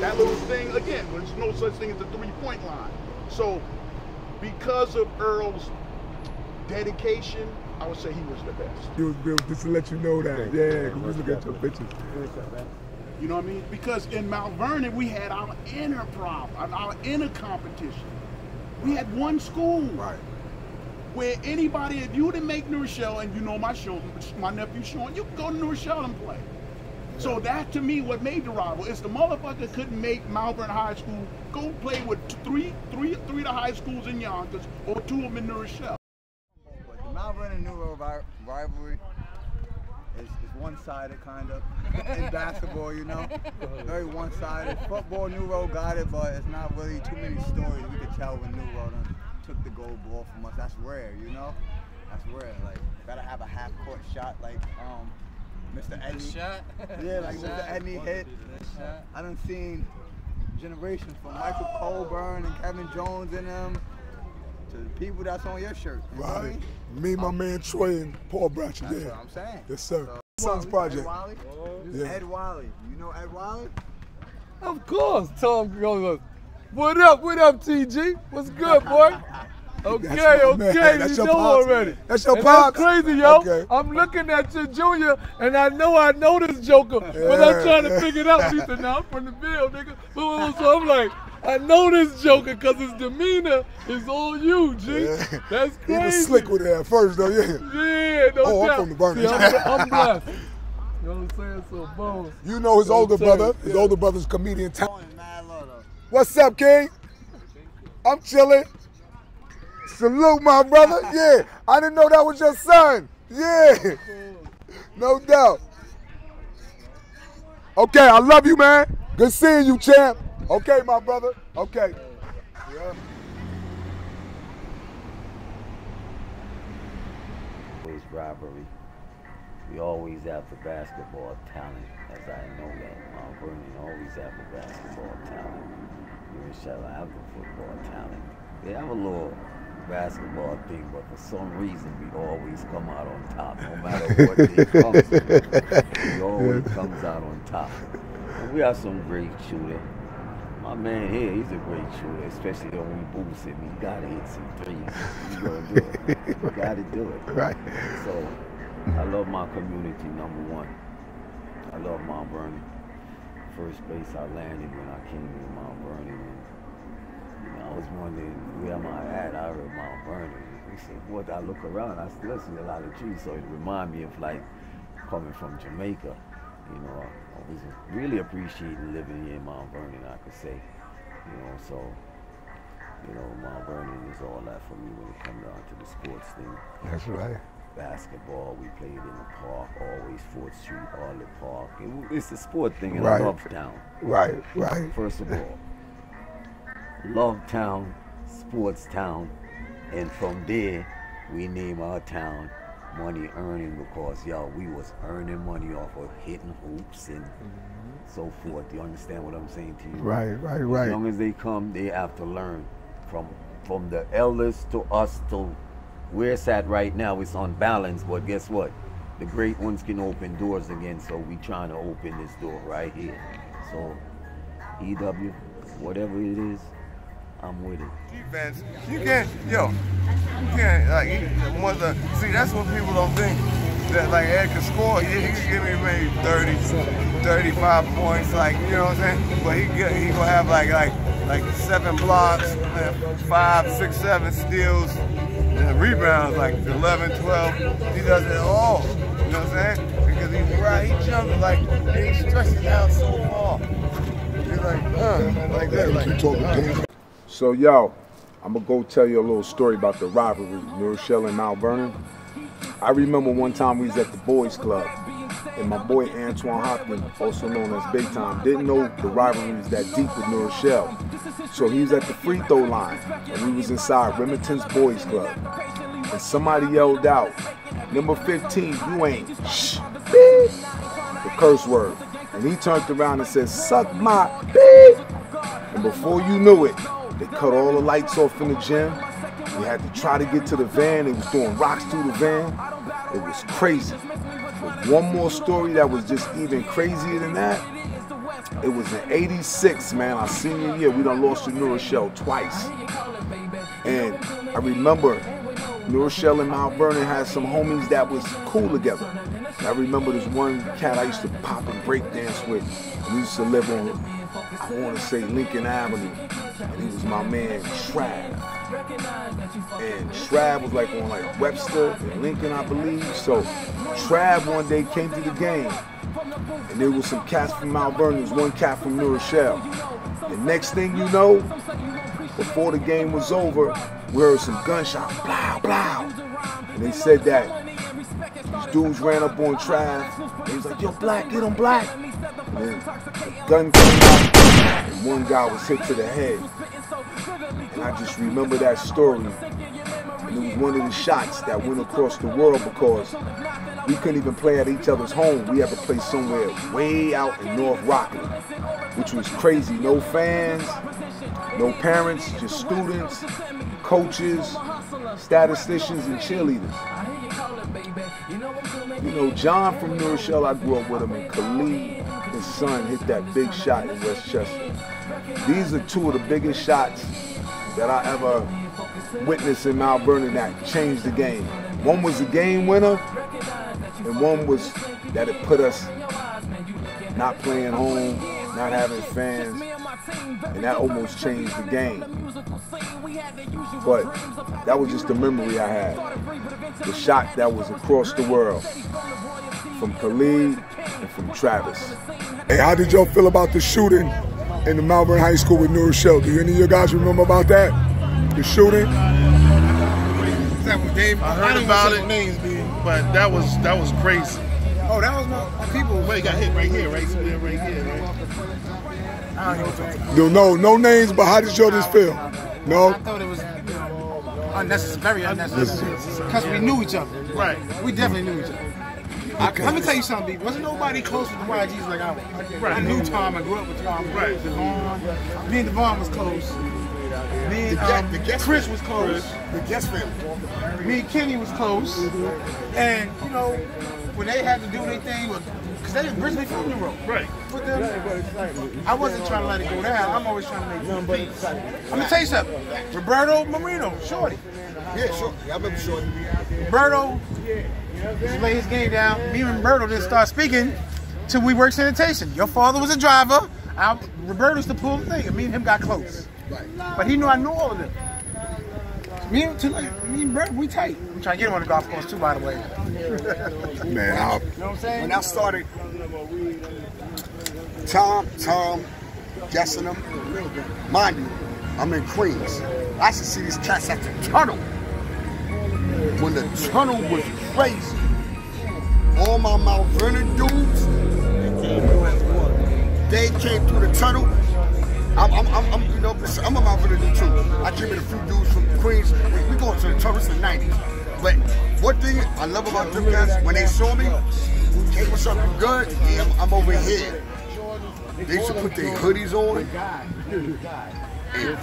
that little thing, again, there's no such thing as a 3-point line. So because of Earl's dedication, I would say he was the best. He was built just to let you know that. Yeah, because we look at your pictures. You know what I mean? Because in Mount Vernon, we had our inner problem, our inner competition. We had one school. Right. Where anybody, if you didn't make New Rochelle, and you know my nephew Sean, you can go to New Rochelle and play. Yeah. So that to me, what made the rival is the motherfucker couldn't make Mount Vernon High School go play with three of the high schools in Yonkers or 2 of them in New Rochelle. The Mount Vernon New Road rivalry is one-sided kind of in basketball, you know, very one-sided. Football, New Road got it, but it's not really too many stories we could tell when New Road took the gold ball from us. That's rare, you know? That's rare. Like, gotta have a half-court shot like Mr. Edney. Yeah, like Mr. Edney hit. I done seen generations from Michael Colburn and Kevin Jones in them to the people that's on your shirt. You right. Me, my man Troy, and Paul Bratcher. That's what I'm saying. Yes, sir. Son's project. Ed Wiley? Yeah. Ed Wiley. You know Ed Wiley? Of course. Tom goes, what up, TG? What's good, boy? Okay, okay, that's you your know pops. already. That's your and pops. That's crazy, yo. Okay. I'm looking at your junior, and I know this joker, but I'm trying to figure it out. He said, "No, I'm from the Bill, nigga." So I'm like, I know this joker because his demeanor is all you, G. Yeah. That's crazy. He was slick with it at first, though, yeah. Yeah, no doubt. I'm from the Vernon. See, I'm blessed. You know what I'm saying? So, bones. You know his older brother. His older brother's comedian. What's up, King? I'm chilling. Salute, my brother. Yeah, I didn't know that was your son. Yeah, no doubt. Okay, I love you, man. Good seeing you, champ. Okay, my brother. Okay. Yeah. Always rivalry. We always after basketball talent, as I know that. Mount Vernon always after basketball talent. New Rochelle after football talent. They have a little basketball thing, but for some reason we always come out on top. No matter what it comes to, we always comes out on top. And we have some great shooting. My man here, he's a great shooter, especially when we boost him. He gotta hit some threes. He's gonna do it. You gotta do it. Right. So I love my community, number one. I love Mount Vernon. First place I landed when I came to Mount Vernon. I was wondering where am I at? I heard Mount Vernon. He said, "What?" I look around, I still see a lot of trees, so it remind me of like coming from Jamaica. You know, I was really appreciating living here in Mount Vernon, I could say. You know, so You know, Mount Vernon is all that for me when it comes down to the sports thing. That's right. Basketball, we played in the park, always 4th Street, Arley Park. It's a sport thing, and Right. I love town. Right, right. First of all, love town, sports town, and from there, we name our town Money Earning because, yo, we was earning money off of hitting hoops and so forth. You understand what I'm saying to you? Right, right, right. As long as they come, they have to learn from the elders to us to where it's at right now. It's on balance, but guess what? The great ones can open doors again, so we trying to open this door right here. So, EW, whatever it is, I'm with it. Defense, you can't, like, see, that's what people don't think. That, like, Ed can score, he can give me maybe 30, 35 points, like, you know what I'm saying? But he gonna have like 7 blocks, 5, 6, 7 steals, and rebounds, like 11, 12. He does it all, you know what I'm saying? Because he jumps, like, he stretches out so far. He's like that. So, yo, I'm going to go tell you a little story about the rivalry, New Rochelle and Mount Vernon. I remember one time we was at the boys club, and my boy Antoine Hopkins, also known as Big Time, didn't know the rivalry was that deep with New Rochelle. So he was at the free throw line, and we was inside Remington's boys club. And somebody yelled out, "Number 15, you ain't shh, beep," the curse word. And he turned around and said, "Suck my beep." And before you knew it, they cut all the lights off in the gym. We had to try to get to the van. They was throwing rocks through the van. It was crazy. But one more story that was just even crazier than that. It was in '86, man, our senior year. We done lost to New Rochelle twice. And I remember New Rochelle and Mount Vernon had some homies that was cool together. And I remember this one cat I used to pop and break dance with. We used to live on, I want to say, Lincoln Avenue. And he was my man, Trav. And Trav was like on like Webster and Lincoln, I believe. So Trav one day came to the game, and there was some cats from Mount Vernon, there was one cat from New Rochelle. The next thing you know, before the game was over, we heard some gunshots, blow, blow. And they said that these dudes ran up on Trav. He was like, "Yo, Black, get him, Black." And then the gun came out, and one guy was hit to the head. And I just remember that story. And it was one of the shots that went across the world because we couldn't even play at each other's home. We had to play somewhere way out in North Rockland, which was crazy. No fans, no parents, just students, coaches, statisticians, and cheerleaders. You know, John from New Rochelle, I grew up with him, and Khalid, his son, hit that big shot in Westchester. These are two of the biggest shots that I ever witnessed in Mount Vernon that changed the game. One was a game winner, and one was that it put us not playing home, not having fans, and that almost changed the game. But that was just a memory I had. The shot that was across the world from Khalid and from Travis. Hey, how did y'all feel about the shooting in the Mount Vernon High School with New Rochelle? Do any of you guys remember about that? The shooting? I heard about it, names, but that was crazy. Oh, that was my people. Well, he got hit right here, right? Somewhere right here, right? I don't know. No names, but how did y'all just feel? No? I thought it was unnecessary, very unnecessary. Because we knew each other. Right. We definitely knew each other. Let me tell you something, B. Wasn't nobody close with the YGs like I was. Right. I knew Tom. I grew up with Tom. Right. Devon. Me and Devon was close. Me and Chris was close. The Guest family. Me and Kenny was close. And, you know, when they had to do their thing, because they didn't originally from the road. Right. With them, I wasn't trying to let it go down. I'm always trying to make peace. I'm going to tell you something. Roberto Marino, Shorty. Yeah, sure. Yeah, I remember Shorty. Roberto just lay his game down. Me and Roberto didn't start speaking till we worked sanitation. Your father was a driver. Roberto's to pull the thing. And me and him got close. Right. But he knew I knew all of them. Me and Roberto, we tight. I'm trying to get him on the golf course too, by the way. Man, you know what I'm saying? When I started, Tom, guessing them, mind you, I'm in Queens. I should see these cats at the tunnel. When the tunnel was crazy. All my Mount Vernon dudes, they came through the tunnel. I'm a Mount Vernon dude too. I came with a few dudes from Queens. We going to the tunnel in the 90s. But one thing I love about them guys, when they saw me, hey, what's up, you good? Yeah, I'm over here. They used to put their hoodies on and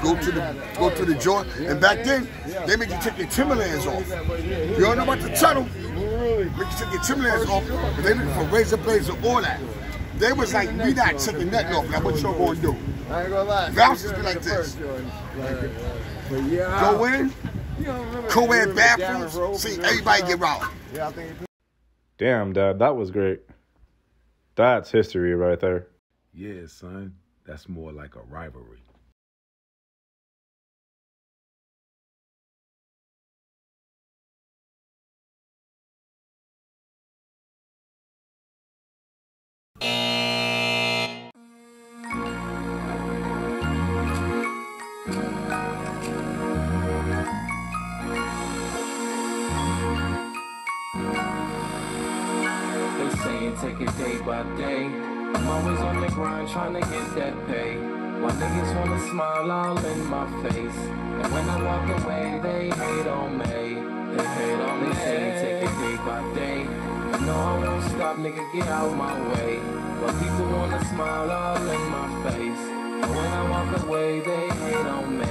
go to the joint. And back then, they made you take your Timberlands off. You don't know about the tunnel? Make you take your Timberlands off, but they looking for razor blades and all that. They was like, we not taking nothing off. Now what y'all gonna do? I ain't gonna lie. Bounces be like this. Go in, co-ed bathrooms, see everybody get robbed. Damn, Dad, that was great. That's history right there. Yeah, son. That's more like a rivalry. Take it day by day. I'm always on the grind trying to get that pay. Why niggas wanna smile all in my face? And when I walk away, they hate on me. They hate on me. They say take it day by day. I know I won't stop, nigga, get out my way. But people wanna smile all in my face. And when I walk away, they hate on me.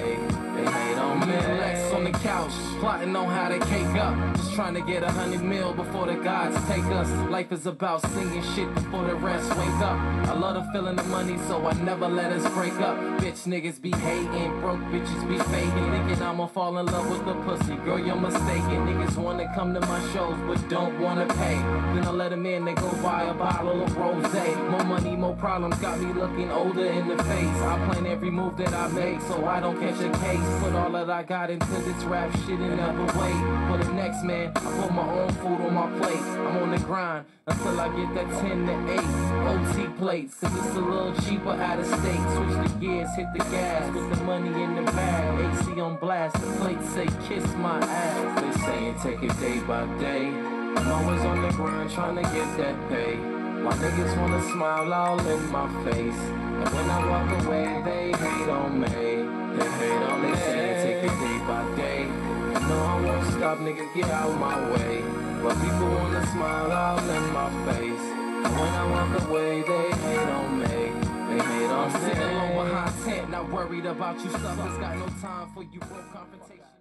They hate on me. Relax on the couch, plotting on how to cake up. Just trying to get 100 mil before the gods take us. Life is about singing shit before the rest wake up. I love the feeling of money, so I never let us break up. Bitch niggas be hating, broke bitches be faking, thinking I'ma fall in love with the pussy. Girl, you're mistaken. Niggas wanna come to my shows, but don't wanna pay. Then I let them in, they go buy a bottle of rosé. More money, more problems, got me looking older in the face. I plan every move that I make, so I don't catch a case. Put all that I got into this rap shit and never wait for the next man. I put my own food on my plate. I'm on the grind until I get that 10 to 8 OT plates. Cause it's a little cheaper out of state. Switch the gears, hit the gas with the money in the bag. AC on blast, the plates say kiss my ass. They saying take it day by day. I'm always on the grind trying to get that pay. My niggas wanna smile all in my face. And when I walk away, they hate on me. They hate on me. They say take it day by day. I know I won't stop, nigga, get out my way. But people wanna smile all in my face. And when I walk away, they hate on me. They hate on me. I'm sitting low behind tent, not worried about you suckers. Got no time for you broke confrontation.